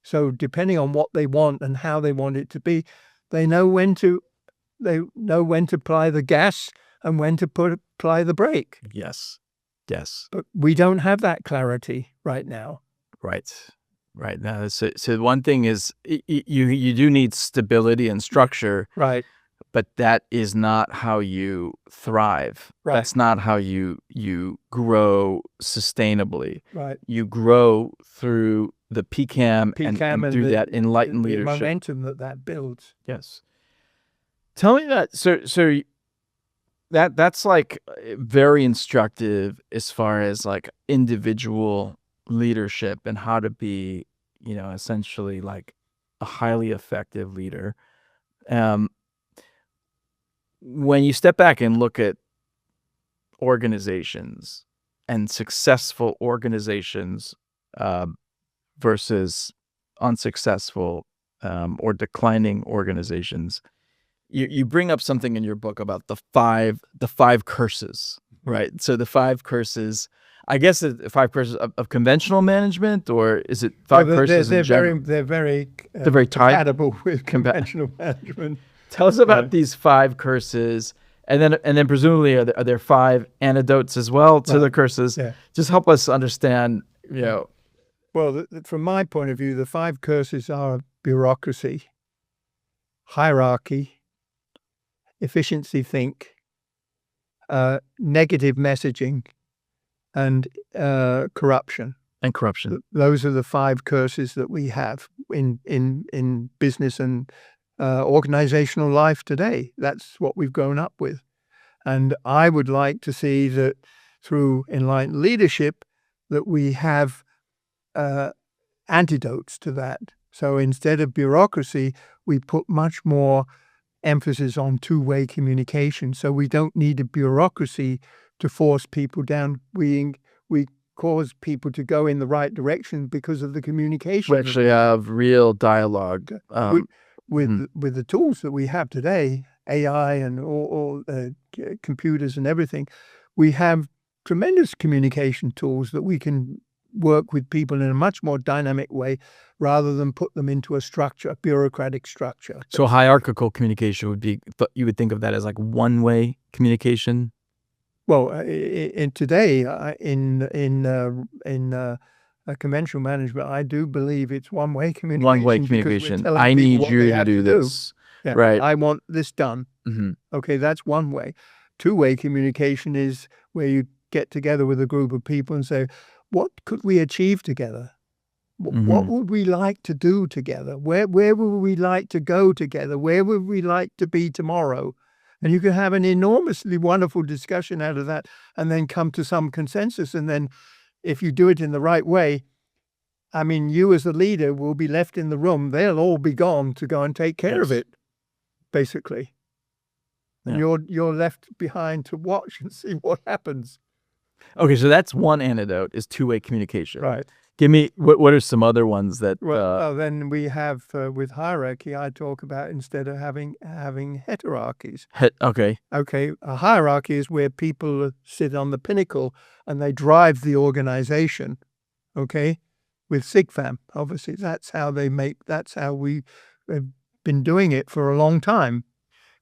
so depending on what they want and how they want it to be, they know when to apply the gas and when to apply the brake. Yes. But we don't have that clarity right now. Right. Now, so one thing is you do need stability and structure. Right. But that is not how you thrive. Right. That's not how you grow sustainably. Right. You grow through the PCAM and through that enlightened leadership. The momentum that builds. Yes. Tell me that. So that's like very instructive as far as like individual leadership and how to be, essentially like a highly effective leader. When you step back and look at organizations and successful organizations versus unsuccessful or declining organizations, you bring up something in your book about the five curses, right? So the 5 curses, I guess, the 5 curses of conventional management, or is it 5 curses in general? They're very compatible with conventional management. Tell us about these 5 curses, and then presumably are there 5 antidotes as well to the curses? Yeah. Just help us understand. Well, from my point of view, the 5 curses are bureaucracy, hierarchy, efficiency think, negative messaging, and corruption. And corruption. Those are the 5 curses that we have in business and organizational life today. That's what we've grown up with. And I would like to see that through enlightened leadership that we have antidotes to that. So instead of bureaucracy, we put much more emphasis on two-way communication. So we don't need a bureaucracy to force people down. We cause people to go in the right direction because of the communication. We actually have real dialogue. With the tools that we have today, AI and all computers and everything, we have tremendous communication tools that we can work with people in a much more dynamic way rather than put them into a bureaucratic structure. So hierarchical communication would be, you would think of that as like one-way communication? Well, in conventional management, I do believe it's one-way communication. One-way communication. I need you to do this. Yeah, right. I want this done. Mm-hmm. Okay, that's one way. Two-way communication is where you get together with a group of people and say, what could we achieve together? Mm-hmm. What would we like to do together? Where would we like to go together? Where would we like to be tomorrow? And you can have an enormously wonderful discussion out of that and then come to some consensus. And then if you do it in the right way, I mean, you as the leader will be left in the room. They'll all be gone to go and take care of it, basically. And you're left behind to watch and see what happens. Okay, so that's one antidote, is two-way communication. Right. Give me, what are some other ones that... Well, then we have, with hierarchy, I talk about instead of having heterarchies. Okay. Okay, a hierarchy is where people sit on the pinnacle and they drive the organization, okay, with SIGFAM. Obviously, that's how we have been doing it for a long time.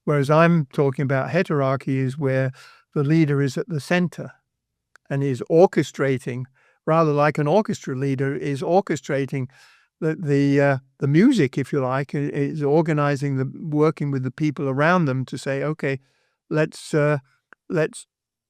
Whereas I'm talking about heterarchy is where the leader is at the center and is orchestrating, rather like an orchestra leader is orchestrating the music, if you like, is organizing working with the people around them to say, okay, let's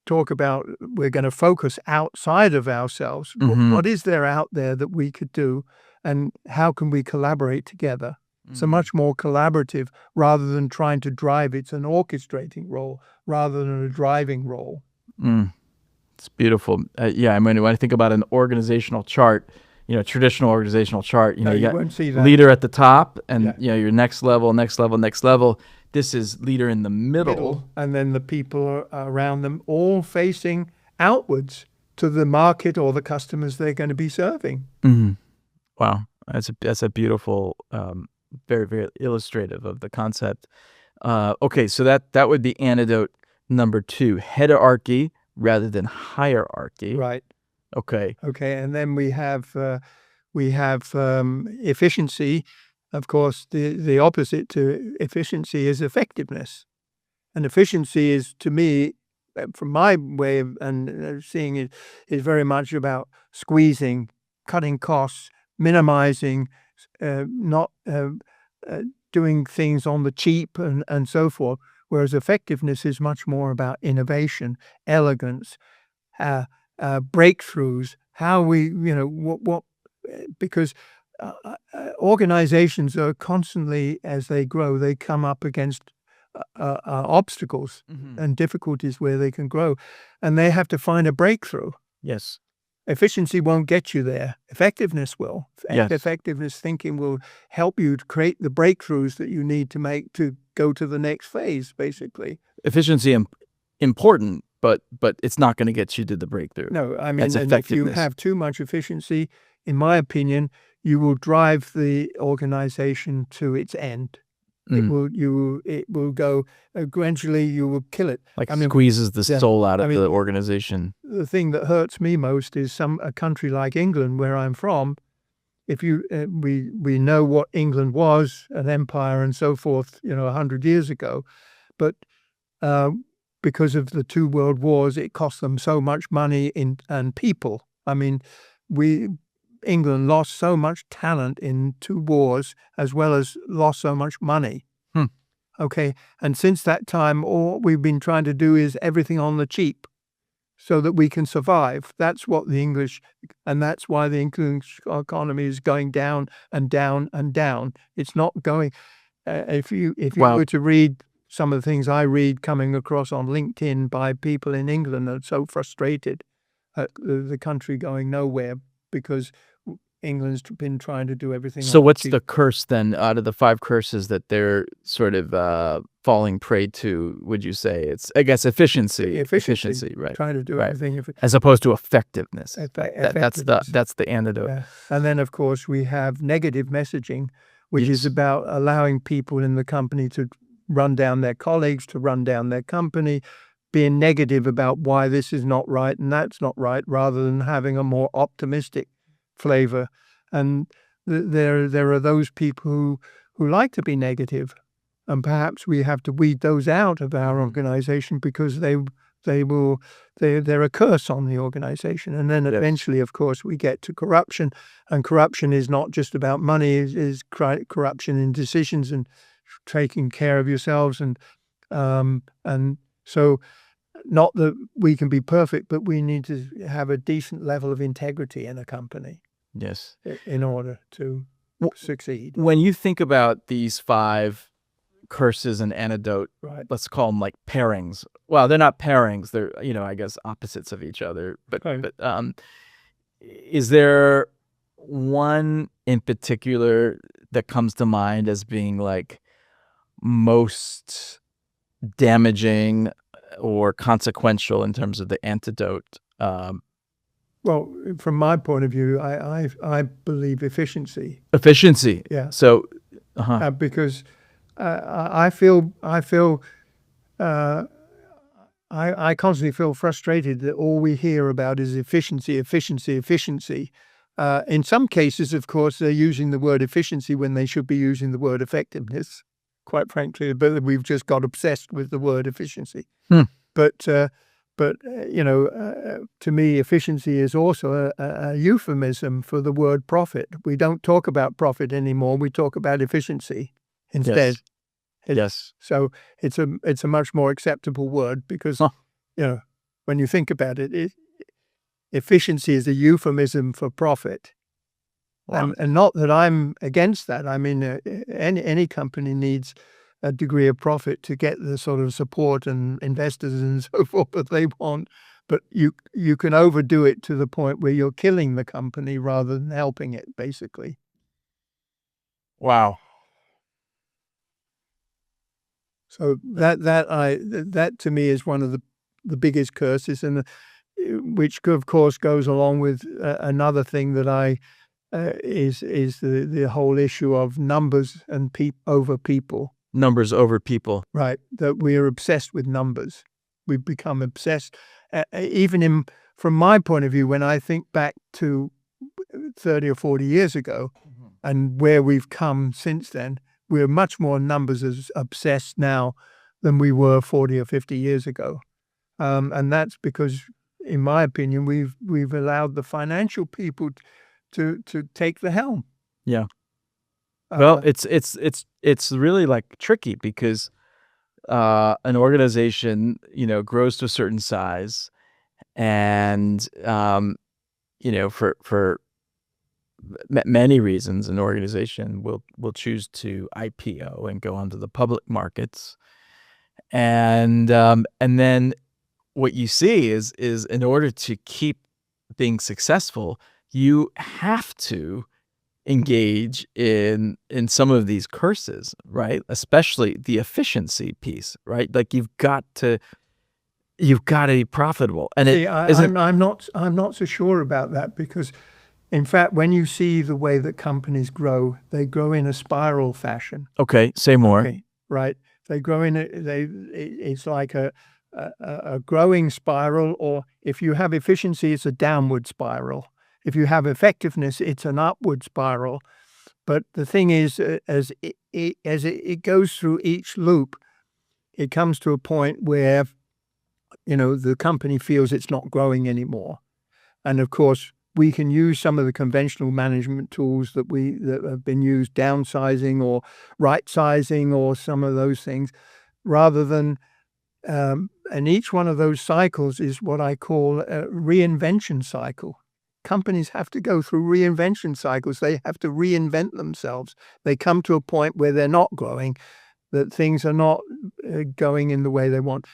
talk about, we're going to focus outside of ourselves. Mm-hmm. What is there out there that we could do, and how can we collaborate together? So much more collaborative rather than trying to drive. It's an orchestrating role rather than a driving role. It's beautiful. Yeah, I mean, when I think about an organizational chart, traditional organizational chart, you got won't see that. Leader at the top and, your next level. This is leader in the middle. And then the people around them all facing outwards to the market or the customers they're going to be serving. Mm-hmm. Wow, that's a beautiful, very, very illustrative of the concept. Okay, so that would be antidote number 2, heterarchy rather than hierarchy. Right. Okay. Okay, and then we have efficiency. Of course, the opposite to efficiency is effectiveness, and efficiency is, to me, from my way of seeing it, is very much about squeezing, cutting costs, minimizing, not doing things on the cheap and so forth. Whereas effectiveness is much more about innovation, elegance, breakthroughs. How we, because organizations are constantly, as they grow, they come up against obstacles and difficulties where they can grow, and they have to find a breakthrough. Yes. Efficiency won't get you there. Effectiveness will. Yes. Effectiveness thinking will help you to create the breakthroughs that you need to make to go to the next phase, basically. Efficiency important, but it's not going to get you to the breakthrough. No, I mean, That's and if you effectiveness. have too much efficiency, in my opinion, you will drive the organization to its end. It will go gradually. You will kill it. Like, squeezes the soul out of the organization. The thing that hurts me most is a country like England, where I'm from. If you we know what England was, an empire and so forth, 100 years ago, but because of the 2 world wars, it cost them so much money and people. I mean, England lost so much talent in 2 wars, as well as lost so much money. Okay, and since that time, all we've been trying to do is everything on the cheap, so that we can survive. That's what and that's why the English economy is going down and down and down. It's not going. If you were to read some of the things I read coming across on LinkedIn by people in England, are so frustrated at the country going nowhere because England's been trying to do everything. So what's the curse then, out of the 5 curses that they're sort of falling prey to, would you say? It's, I guess, efficiency, right? Trying to do everything. As opposed to effectiveness. Effectiveness. That's the antidote. Yeah. And then, of course, we have negative messaging, which is about allowing people in the company to run down their colleagues, to run down their company, being negative about why this is not right and that's not right, rather than having a more optimistic flavor. And there are those people who like to be negative, and perhaps we have to weed those out of our organization, because they're a curse on the organization. And then eventually, of course, we get to corruption, and corruption is not just about money, is corruption in decisions and taking care of yourselves. And so, not that we can be perfect, but we need to have a decent level of integrity in a company. Yes. In order to succeed. When you think about these 5 curses and antidote, let's call them like pairings. Well, they're not pairings. They're, I guess, opposites of each other. But is there one in particular that comes to mind as being like most damaging or consequential in terms of the antidote? Well, from my point of view, I believe efficiency. Efficiency. Yeah. So, because I constantly feel frustrated that all we hear about is efficiency. In some cases, of course, they're using the word efficiency when they should be using the word effectiveness, quite frankly, but we've just got obsessed with the word efficiency. But to me, efficiency is also a euphemism for the word profit. We don't talk about profit anymore. We talk about efficiency instead. Yes. So it's a much more acceptable word, because when you think about it, efficiency is a euphemism for profit. Wow. And not that I'm against that. I mean, any company needs a degree of profit to get the sort of support and investors and so forth that they want. But you can overdo it to the point where you're killing the company rather than helping it, basically. Wow. So that to me is one of the biggest curses. And which of course goes along with another thing that is the whole issue of numbers and over people. Numbers over people. Right, that we are obsessed with numbers. We've become obsessed. Even from my point of view, when I think back to 30 or 40 years ago and where we've come since then, we're much more numbers as obsessed now than we were 40 or 50 years ago. And that's because, in my opinion, we've allowed the financial people to take the helm. Yeah. Well, it's really like tricky because an organization, grows to a certain size, and for many reasons, an organization will choose to IPO and go onto the public markets, and then what you see is in order to keep being successful, you have to engage in some of these curses, right? Especially the efficiency piece, right? Like you've got to be profitable. And See, I'm not so sure about that, because in fact, when you see the way that companies grow, they grow in a spiral fashion. Okay, say more. Okay, right? They grow it's like a growing spiral, or if you have efficiency, it's a downward spiral. If you have effectiveness, it's an upward spiral. But the thing is, as it goes through each loop, it comes to a point where, the company feels it's not growing anymore. And of course, we can use some of the conventional management tools that have been used, downsizing or right sizing or some of those things, rather than and each one of those cycles is what I call a reinvention cycle. Companies have to go through reinvention cycles. They have to reinvent themselves. They come to a point where they're not growing, that things are not going in the way they want.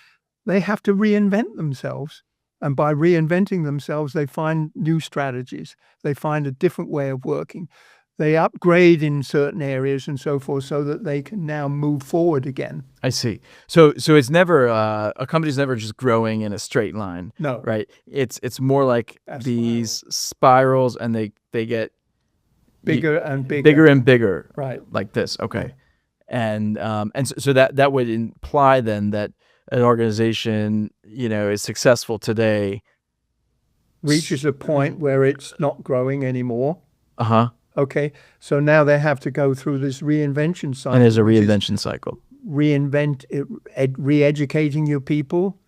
They have to reinvent themselves. And by reinventing themselves, they find new strategies. They find a different way of working. They upgrade in certain areas and so forth, so that they can now move forward again. I see. So it's never a company's never just growing in a straight line. No. Right. It's more like these spirals, and they get bigger and bigger. Bigger and bigger. Right. Like this. Okay. And so that would imply then that an organization, is successful today, reaches a point where it's not growing anymore. Uh-huh. Okay, so now they have to go through this reinvention cycle. And there's a reinvention cycle. Re-educating your people,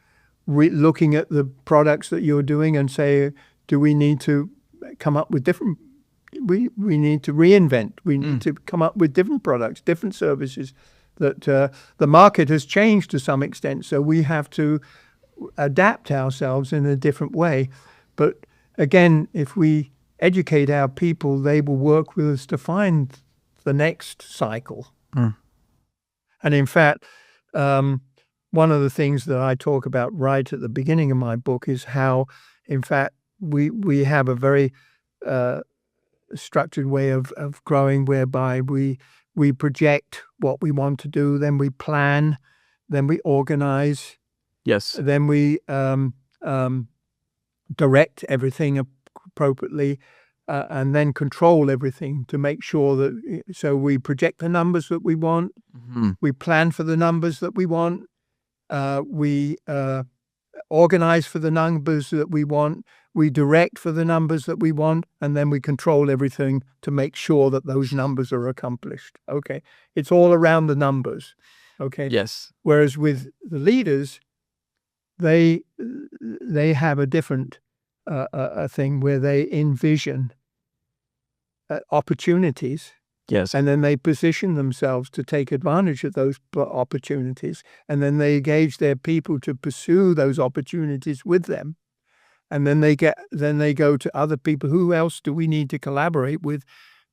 looking at the products that you're doing and say, do we need to come up with different, we need to reinvent. We need to come up with different products, different services, that the market has changed to some extent. So we have to adapt ourselves in a different way. But again, if we educate our people, they will work with us to find the next cycle. And in fact, one of the things that I talk about right at the beginning of my book is how, in fact, we have a very structured way of growing, whereby we project what we want to do, then we plan, then we organize. Yes. Then we direct everything appropriately, and then control everything to make sure that, so we project the numbers that we want, we plan for the numbers that we want, we organize for the numbers that we want, we direct for the numbers that we want, and then we control everything to make sure that those numbers are accomplished. Okay, it's all around the numbers. Okay. Yes. Whereas with the leaders, they have a different a thing where they envision opportunities. Yes. And then they position themselves to take advantage of those opportunities, and then they engage their people to pursue those opportunities with them. And then they go to other people. Who else do we need to collaborate with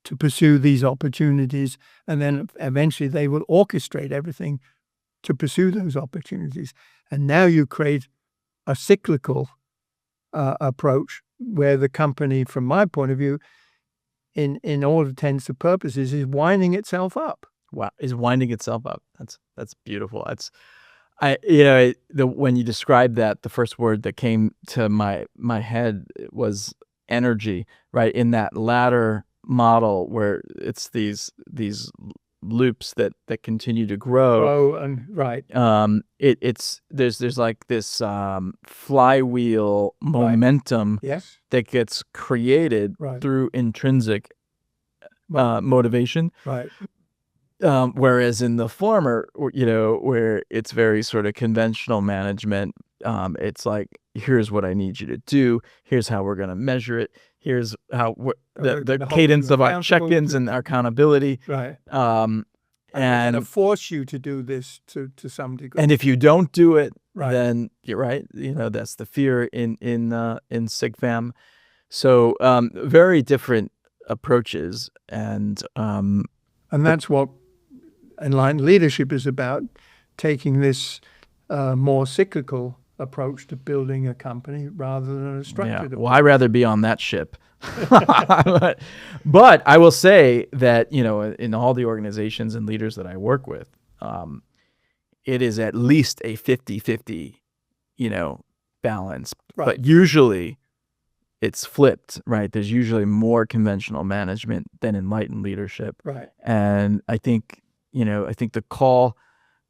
to pursue these opportunities? And then eventually they will orchestrate everything to pursue those opportunities. And now you create a cyclical approach where the company, from my point of view, in all intents and purposes, is winding itself up. Wow, is winding itself up. That's beautiful. When you described that, the first word that came to my head was energy, right? In that ladder model where it's these loops that continue to grow. Oh, and right. There's like this flywheel momentum Yes. that gets created Right. through intrinsic motivation. Right. Whereas in the former, where it's very sort of conventional management, it's like, here's what I need you to do. Here's how we're going to measure it. Here's how the cadence of our check-ins and our accountability. Right. And force you to do this to some degree. And if you don't do it, Right. then you're right. That's the fear in SIGFAM. So very different approaches, and that's what Enlightened Leadership is about, taking this more cyclical approach to building a company rather than a structured approach. Well, I'd rather be on that ship. But I will say that, in all the organizations and leaders that I work with, it is at least a 50-50, balance. Right. But usually it's flipped, right? There's usually more conventional management than enlightened leadership. Right. And I think the call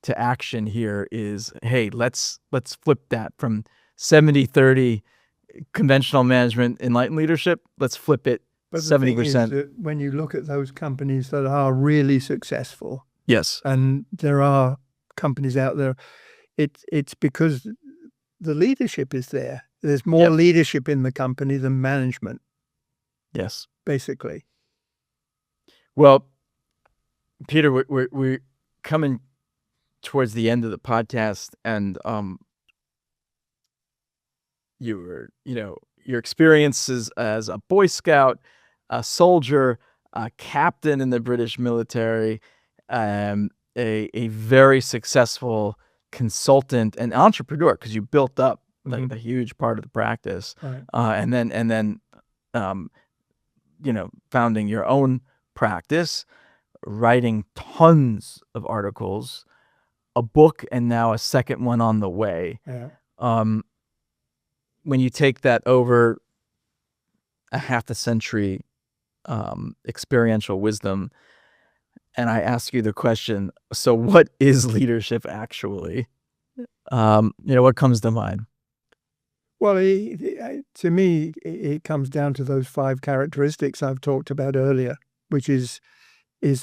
to action here is, hey, let's flip that from 70-30 conventional management, enlightened leadership. Let's flip it 70%. When you look at those companies that are really successful, yes, and there are companies out there, it's because the leadership is there. There's more leadership in the company than management. Yes, basically. Well, Peter, we're coming towards the end of the podcast, and your experiences as a Boy Scout, a soldier, a captain in the British military, a very successful consultant and entrepreneur, because you built up a huge part of the practice, right. and then founding your own practice, writing tons of articles, a book, and now a second one on the way. Yeah. When you take that over a half a century experiential wisdom, and I ask you the question, so what is leadership actually? What comes to mind? Well, to me, it comes down to those 5 characteristics I've talked about earlier, which is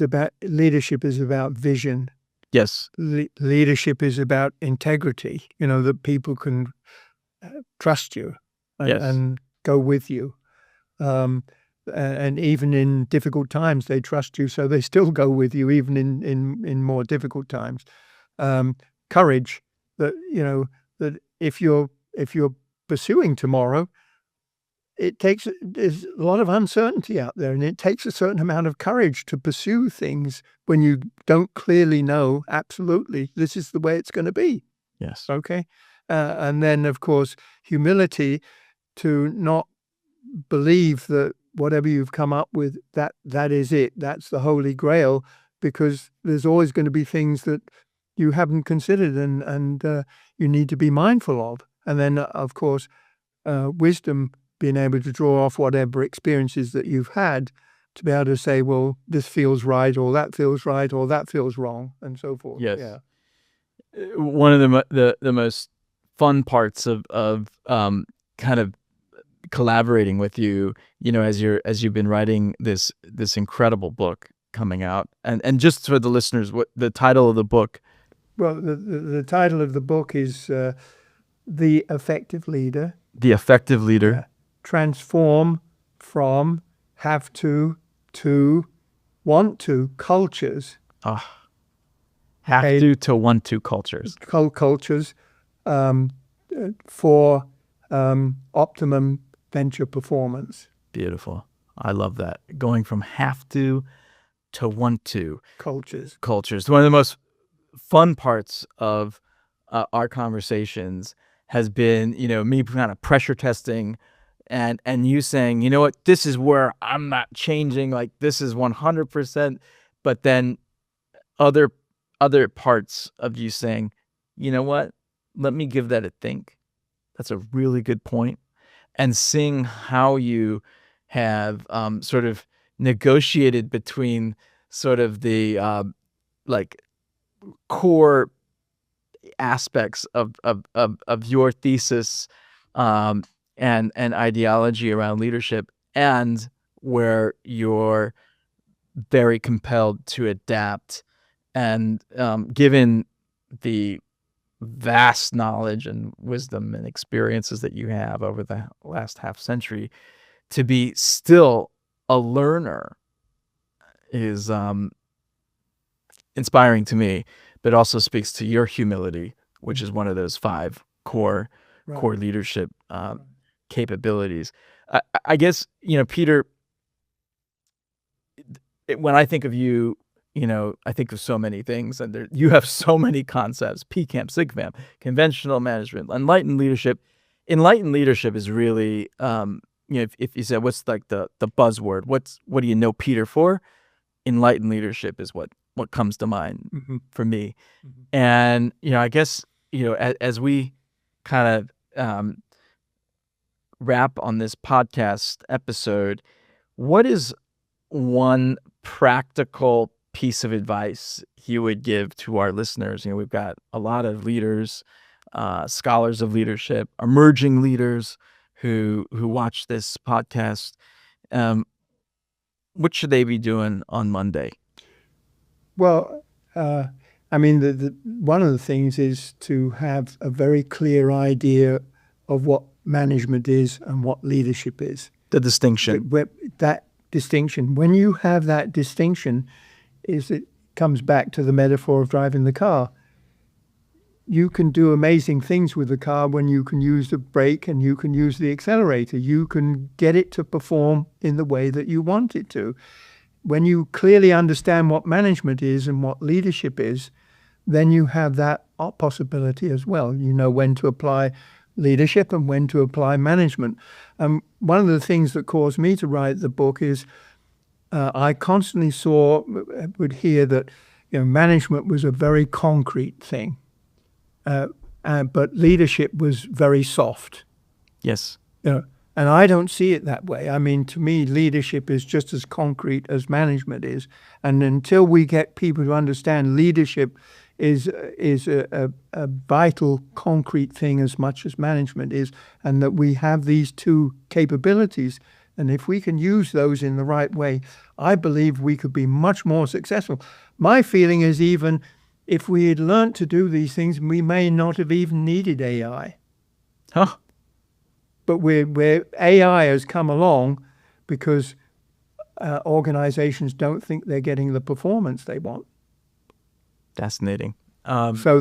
about leadership is about vision. Yes. Leadership is about integrity, that people can trust you and go with you. And even in difficult times, they trust you, so they still go with you, even in more difficult times. Courage, that if you're pursuing tomorrow, there's a lot of uncertainty out there, and it takes a certain amount of courage to pursue things when you don't clearly know absolutely this is the way it's going to be. Yes. Okay. And then, of course, humility, to not believe that whatever you've come up with, that is it. That's the Holy Grail, because there's always going to be things that you haven't considered and you need to be mindful of. And then, of course, wisdom, being able to draw off whatever experiences that you've had to be able to say, well, this feels right, or that feels right, or that feels wrong, and so forth. Yes. Yeah. One of the most fun parts of kind of collaborating with you, as you've been writing this incredible book coming out, and just for the listeners, what the title of the book? Well, the title of the book is The Effective Leader. The Effective Leader. Yeah. Transform from have to want to cultures. Have to want to cultures. Cultures for optimum venture performance. Beautiful. I love that. Going from have to want to cultures. One of the most fun parts of our conversations has been, me kind of pressure testing and you saying, what, this is where I'm not changing, like this is 100%, but then other parts of you saying, you know what? Let me give that a think. That's a really good point. And seeing how you have sort of negotiated between sort of the like core aspects of your thesis and ideology around leadership, and where you're very compelled to adapt, and given the vast knowledge and wisdom and experiences that you have over the last half century, to be still a learner is inspiring to me, but also speaks to your humility, which is one of those 5 core leadership capabilities. I guess, Peter, when I think of you, I think of so many things, and you have so many concepts: PCAM, SIGFAM, conventional management, enlightened leadership. Enlightened leadership is really, if you said, what's like the buzzword, what do you know Peter for? Enlightened leadership is what comes to mind for me. And, I guess, as we kind of wrap on this podcast episode, what is one practical piece of advice you would give to our listeners? We've got a lot of leaders, scholars of leadership, emerging leaders who watch this podcast. What should they be doing on Monday? Well, I mean, one of the things is to have a very clear idea of what management is and what leadership is. The distinction. That distinction. When you have that distinction, it comes back to the metaphor of driving the car. You can do amazing things with the car when you can use the brake and you can use the accelerator. You can get it to perform in the way that you want it to. When you clearly understand what management is and what leadership is, then you have that possibility as well. You know when to apply leadership and when to apply management. One of the things that caused me to write the book is I constantly would hear that management was a very concrete thing, but leadership was very soft. Yes. And I don't see it that way. I mean, to me, leadership is just as concrete as management is. And until we get people to understand leadership is a vital, concrete thing as much as management is, and that we have these two capabilities, and if we can use those in the right way, I believe we could be much more successful. My feeling is, even if we had learned to do these things, we may not have even needed AI. Huh. But where AI has come along because organizations don't think they're getting the performance they want. Fascinating. So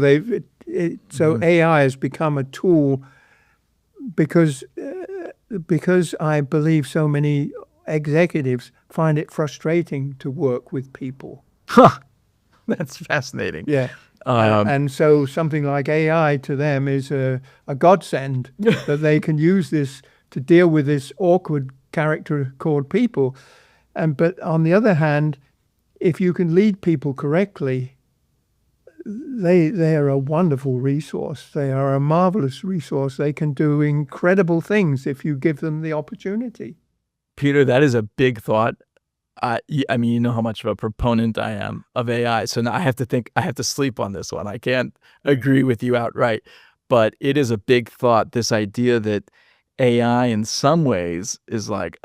AI has become a tool because I believe so many executives find it frustrating to work with people. Huh. That's fascinating. Yeah. And so something like AI to them is a godsend that they can use this to deal with this awkward character called people. But on the other hand, if you can lead people correctly, they are a wonderful resource. They are a marvelous resource. They can do incredible things if you give them the opportunity. Peter, that is a big thought. I mean, you know how much of a proponent I am of AI. So now I have to sleep on this one. I can't agree with you outright. But it is a big thought, this idea that AI in some ways is like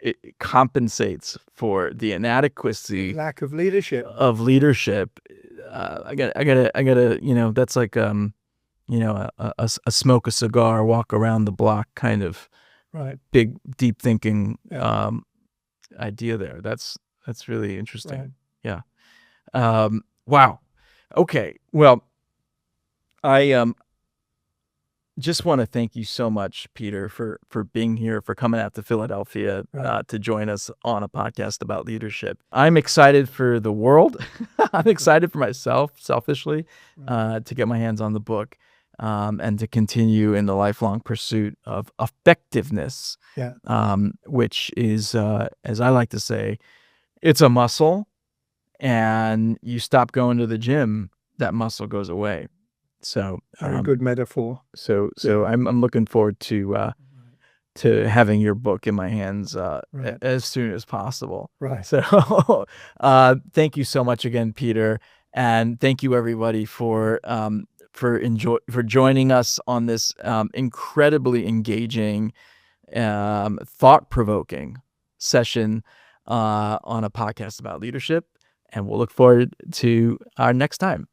it compensates for the inadequacy, lack of leadership. I gotta, that's like, a smoke a cigar, walk around the block kind of big, deep thinking idea there. That's really interesting. Right. Yeah. Wow. Okay. Well, I just want to thank you so much, Peter, for being here, for coming out to Philadelphia to join us on a podcast about leadership. I'm excited for the world. I'm excited for myself, selfishly, to get my hands on the book and to continue in the lifelong pursuit of effectiveness, which is, as I like to say, it's a muscle, and you stop going to the gym, that muscle goes away. So Very good metaphor. So I'm looking forward to having your book in my hands as soon as possible. Right. So thank you so much again, Peter, and thank you everybody for joining us on this incredibly engaging, thought-provoking session on a podcast about leadership. And we'll look forward to our next time.